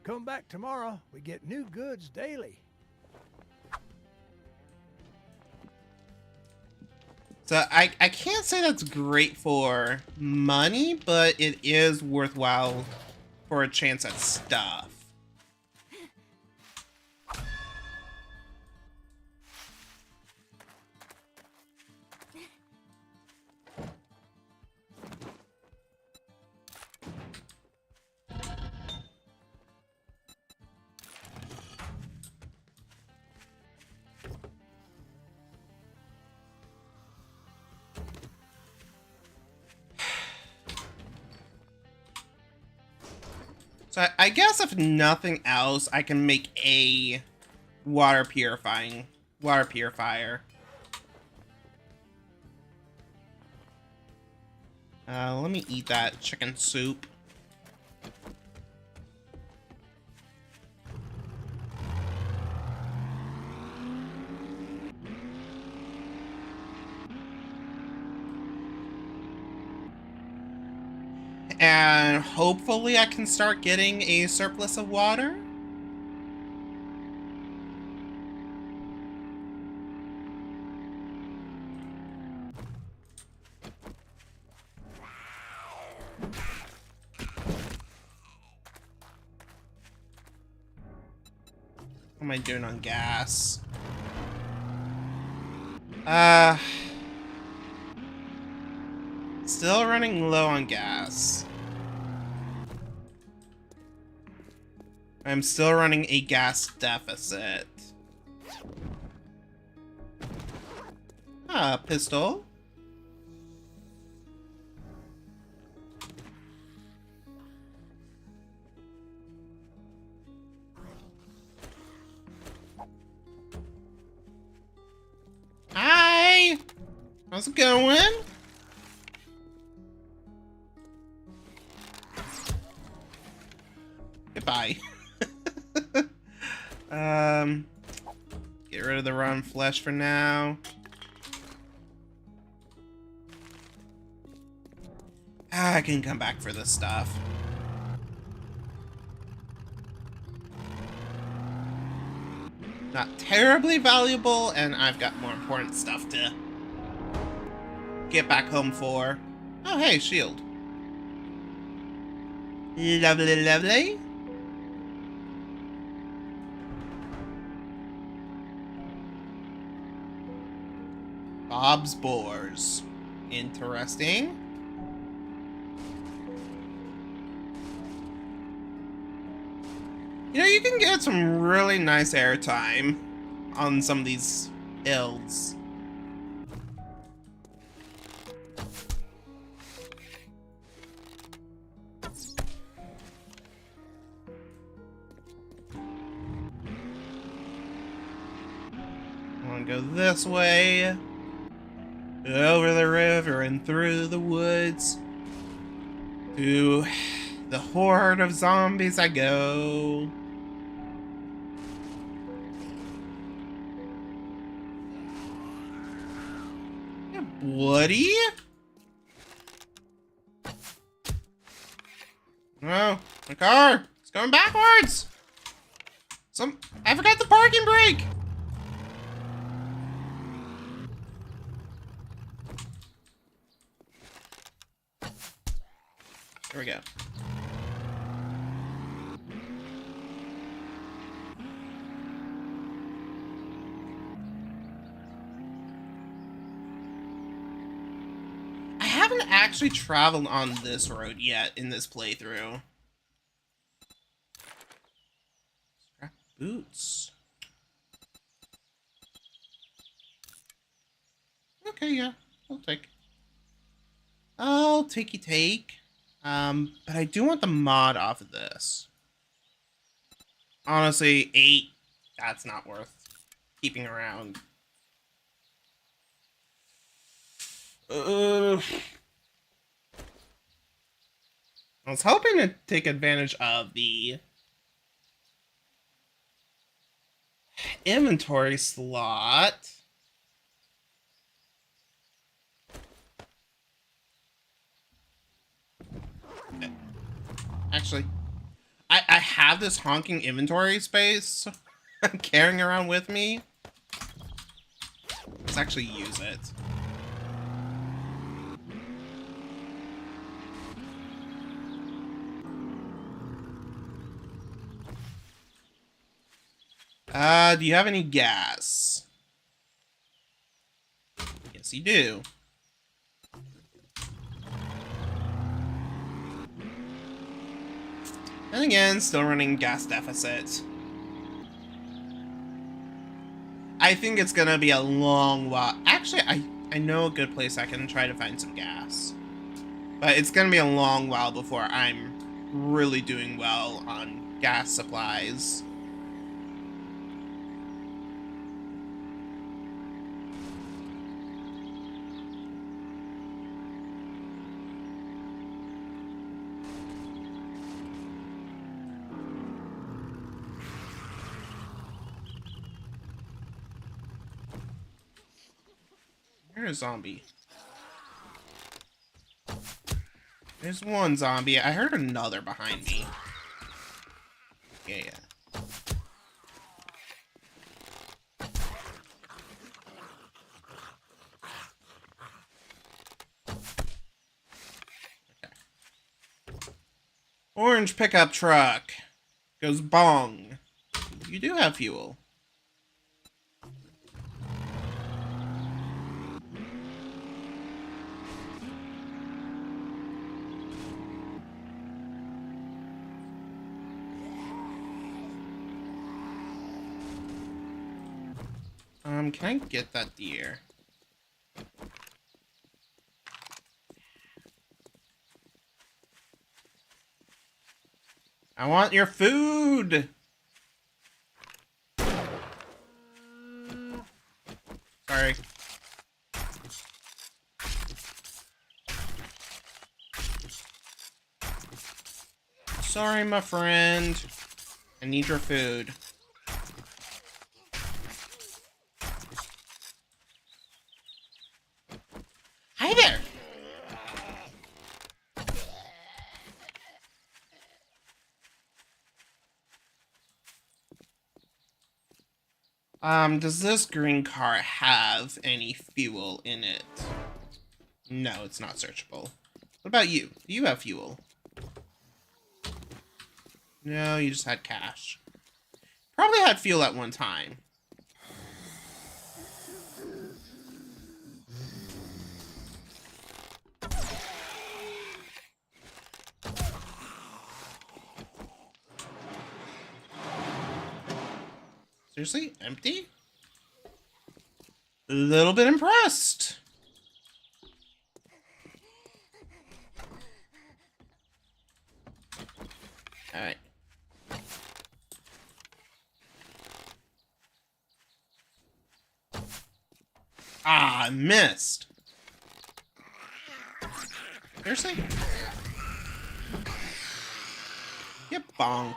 Come back tomorrow. We get new goods daily. So I can't say that's great for money, but it is worthwhile for a chance at stuff. So I guess if nothing else, I can make a water purifier. Let me eat that chicken soup. And hopefully I can start getting a surplus of water. What am I doing on gas? Still running low on gas. I'm still running a gas deficit. Pistol. Hi! How's it going? Goodbye. Get rid of the rotten flesh for now. I can come back for this stuff. Not terribly valuable, and I've got more important stuff to get back home for. Oh, hey, shield. Lovely, lovely. Bob's Boars. Interesting. You know, you can get some really nice airtime on some of these builds. I want to go this way. Over the river and through the woods. To the horde of zombies I go. Yeah, Woody? No, my car! It's going backwards! I forgot the parking brake! There we go. I haven't actually traveled on this road yet in this playthrough. Scrap boots. Okay, yeah, I'll take. But I do want the mod off of this. Honestly, 8, that's not worth keeping around. I was hoping to take advantage of the inventory slot. Actually, I have this honking inventory space I'm carrying around with me. Let's actually use it. Do you have any gas? Yes, you do. And again, still running gas deficit. I think it's gonna be a long while. Actually, I know a good place I can try to find some gas. But it's gonna be a long while before I'm really doing well on gas supplies. Where's a zombie? There's one zombie. I heard another behind me. Yeah. Okay. Orange pickup truck. Goes bong. You do have fuel. Can I get that deer? I want your food! Sorry. Sorry, my friend. I need your food. Hi there! Does this green car have any fuel in it? No, it's not searchable. What about you? Do you have fuel? No, you just had cash. Probably had fuel at one time. Seriously? Empty? A little bit impressed. Alright. Ah, I missed. Seriously? Get bonked.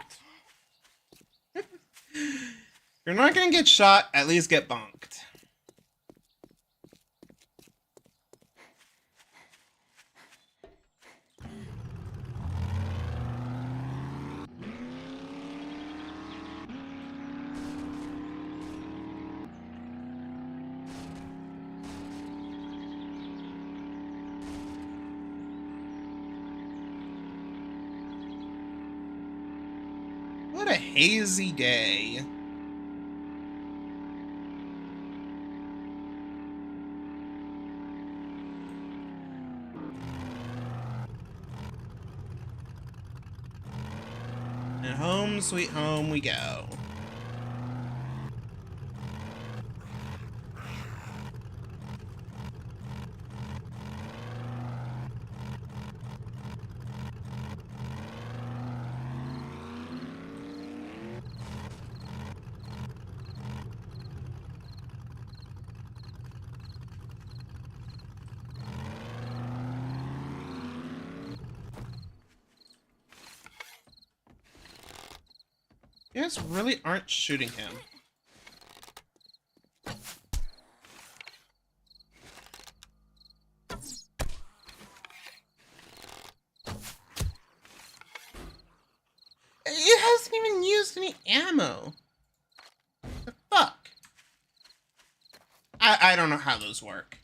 You're not gonna get shot, at least get bonked. What a hazy day. And home, sweet home we go. You guys really aren't shooting him. It hasn't even used any ammo. The fuck? I don't know how those work.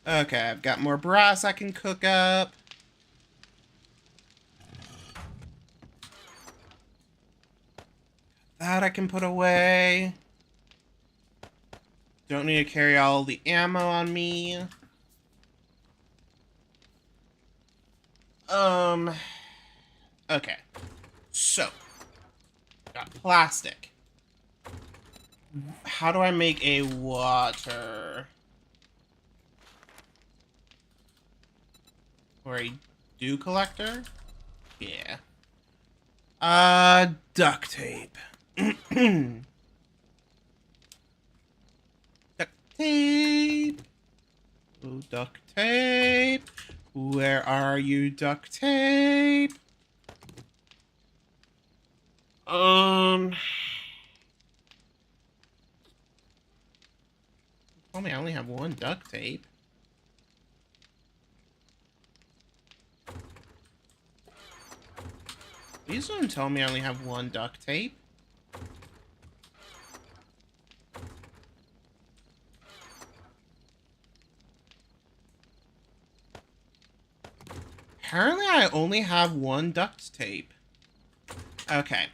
Okay, I've got more brass I can cook up. That I can put away. Don't need to carry all the ammo on me. Okay. So, got plastic. How do I make a water? Or a dew collector? Yeah. Duct tape. Duct tape. Oh, duct tape. Where are you, duct tape? Tell me I only have one duct tape. Please don't tell me I only have one duct tape. Apparently I only have one duct tape. Okay.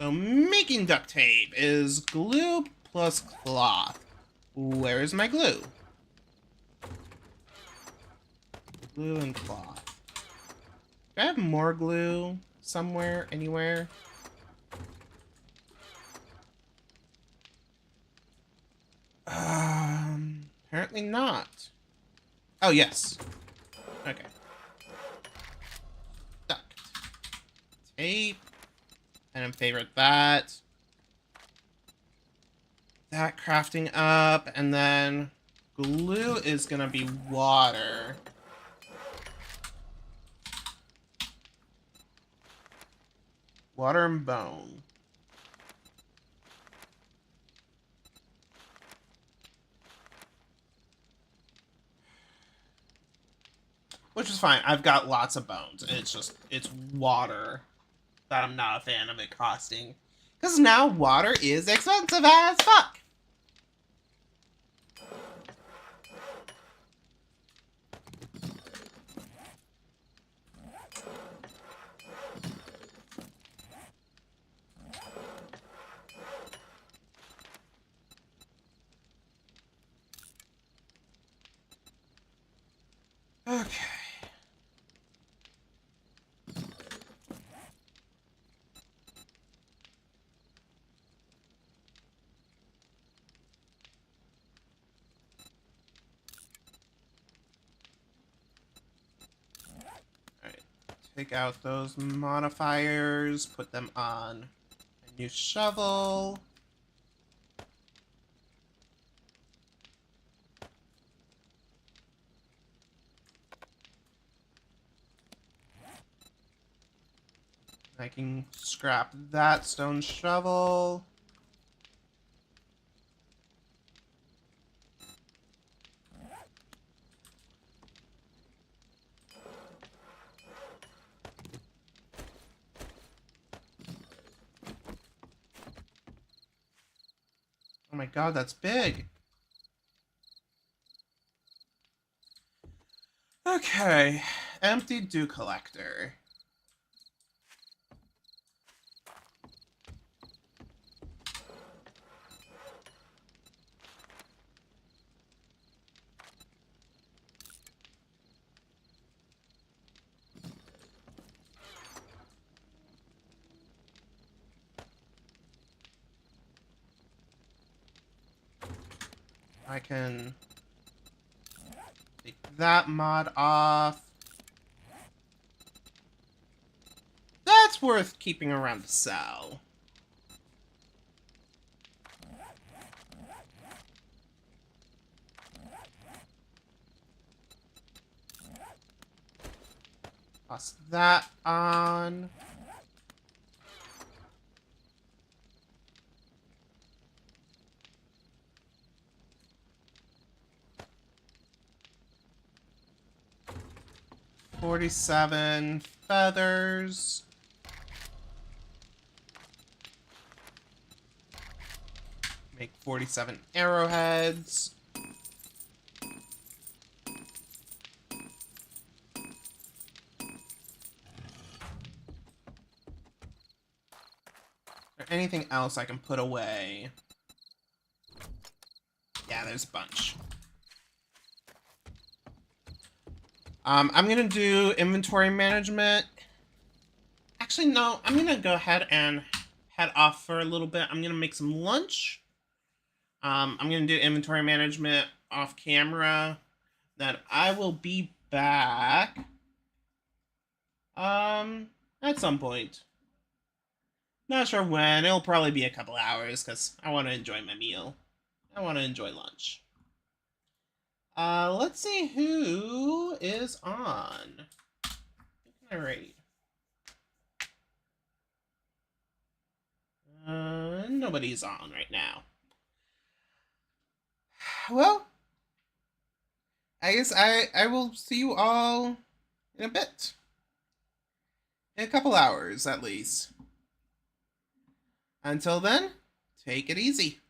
So making duct tape is glue plus cloth. Where is my glue? Glue and cloth. Do I have more glue somewhere, anywhere? Apparently not. Oh, yes. Okay. Duct tape. I didn't favorite that. That crafting up, and then glue is gonna be water. Water and bone. Which is fine. I've got lots of bones. It's just, it's water that I'm not a fan of it costing. Because now water is expensive as fuck. Okay. Alright. Take out those modifiers, put them on a new shovel. I can scrap that stone shovel. Oh my god, that's big. Okay, empty dew collector. I can take that mod off. That's worth keeping around to sell. Toss that on. $47 feathers. Make 47 arrowheads. Or anything else I can put away? Yeah, there's a bunch. I'm gonna do inventory management. Actually, no, I'm gonna go ahead and head off for a little bit. I'm gonna make some lunch. I'm gonna do inventory management off camera. then I will be back at some point. Not sure when. It'll probably be a couple hours because I want to enjoy my meal. I want to enjoy lunch. Let's see who is on. Who can I rate? Nobody's on right now. Well, I guess I will see you all in a bit. In a couple hours, at least. Until then, take it easy.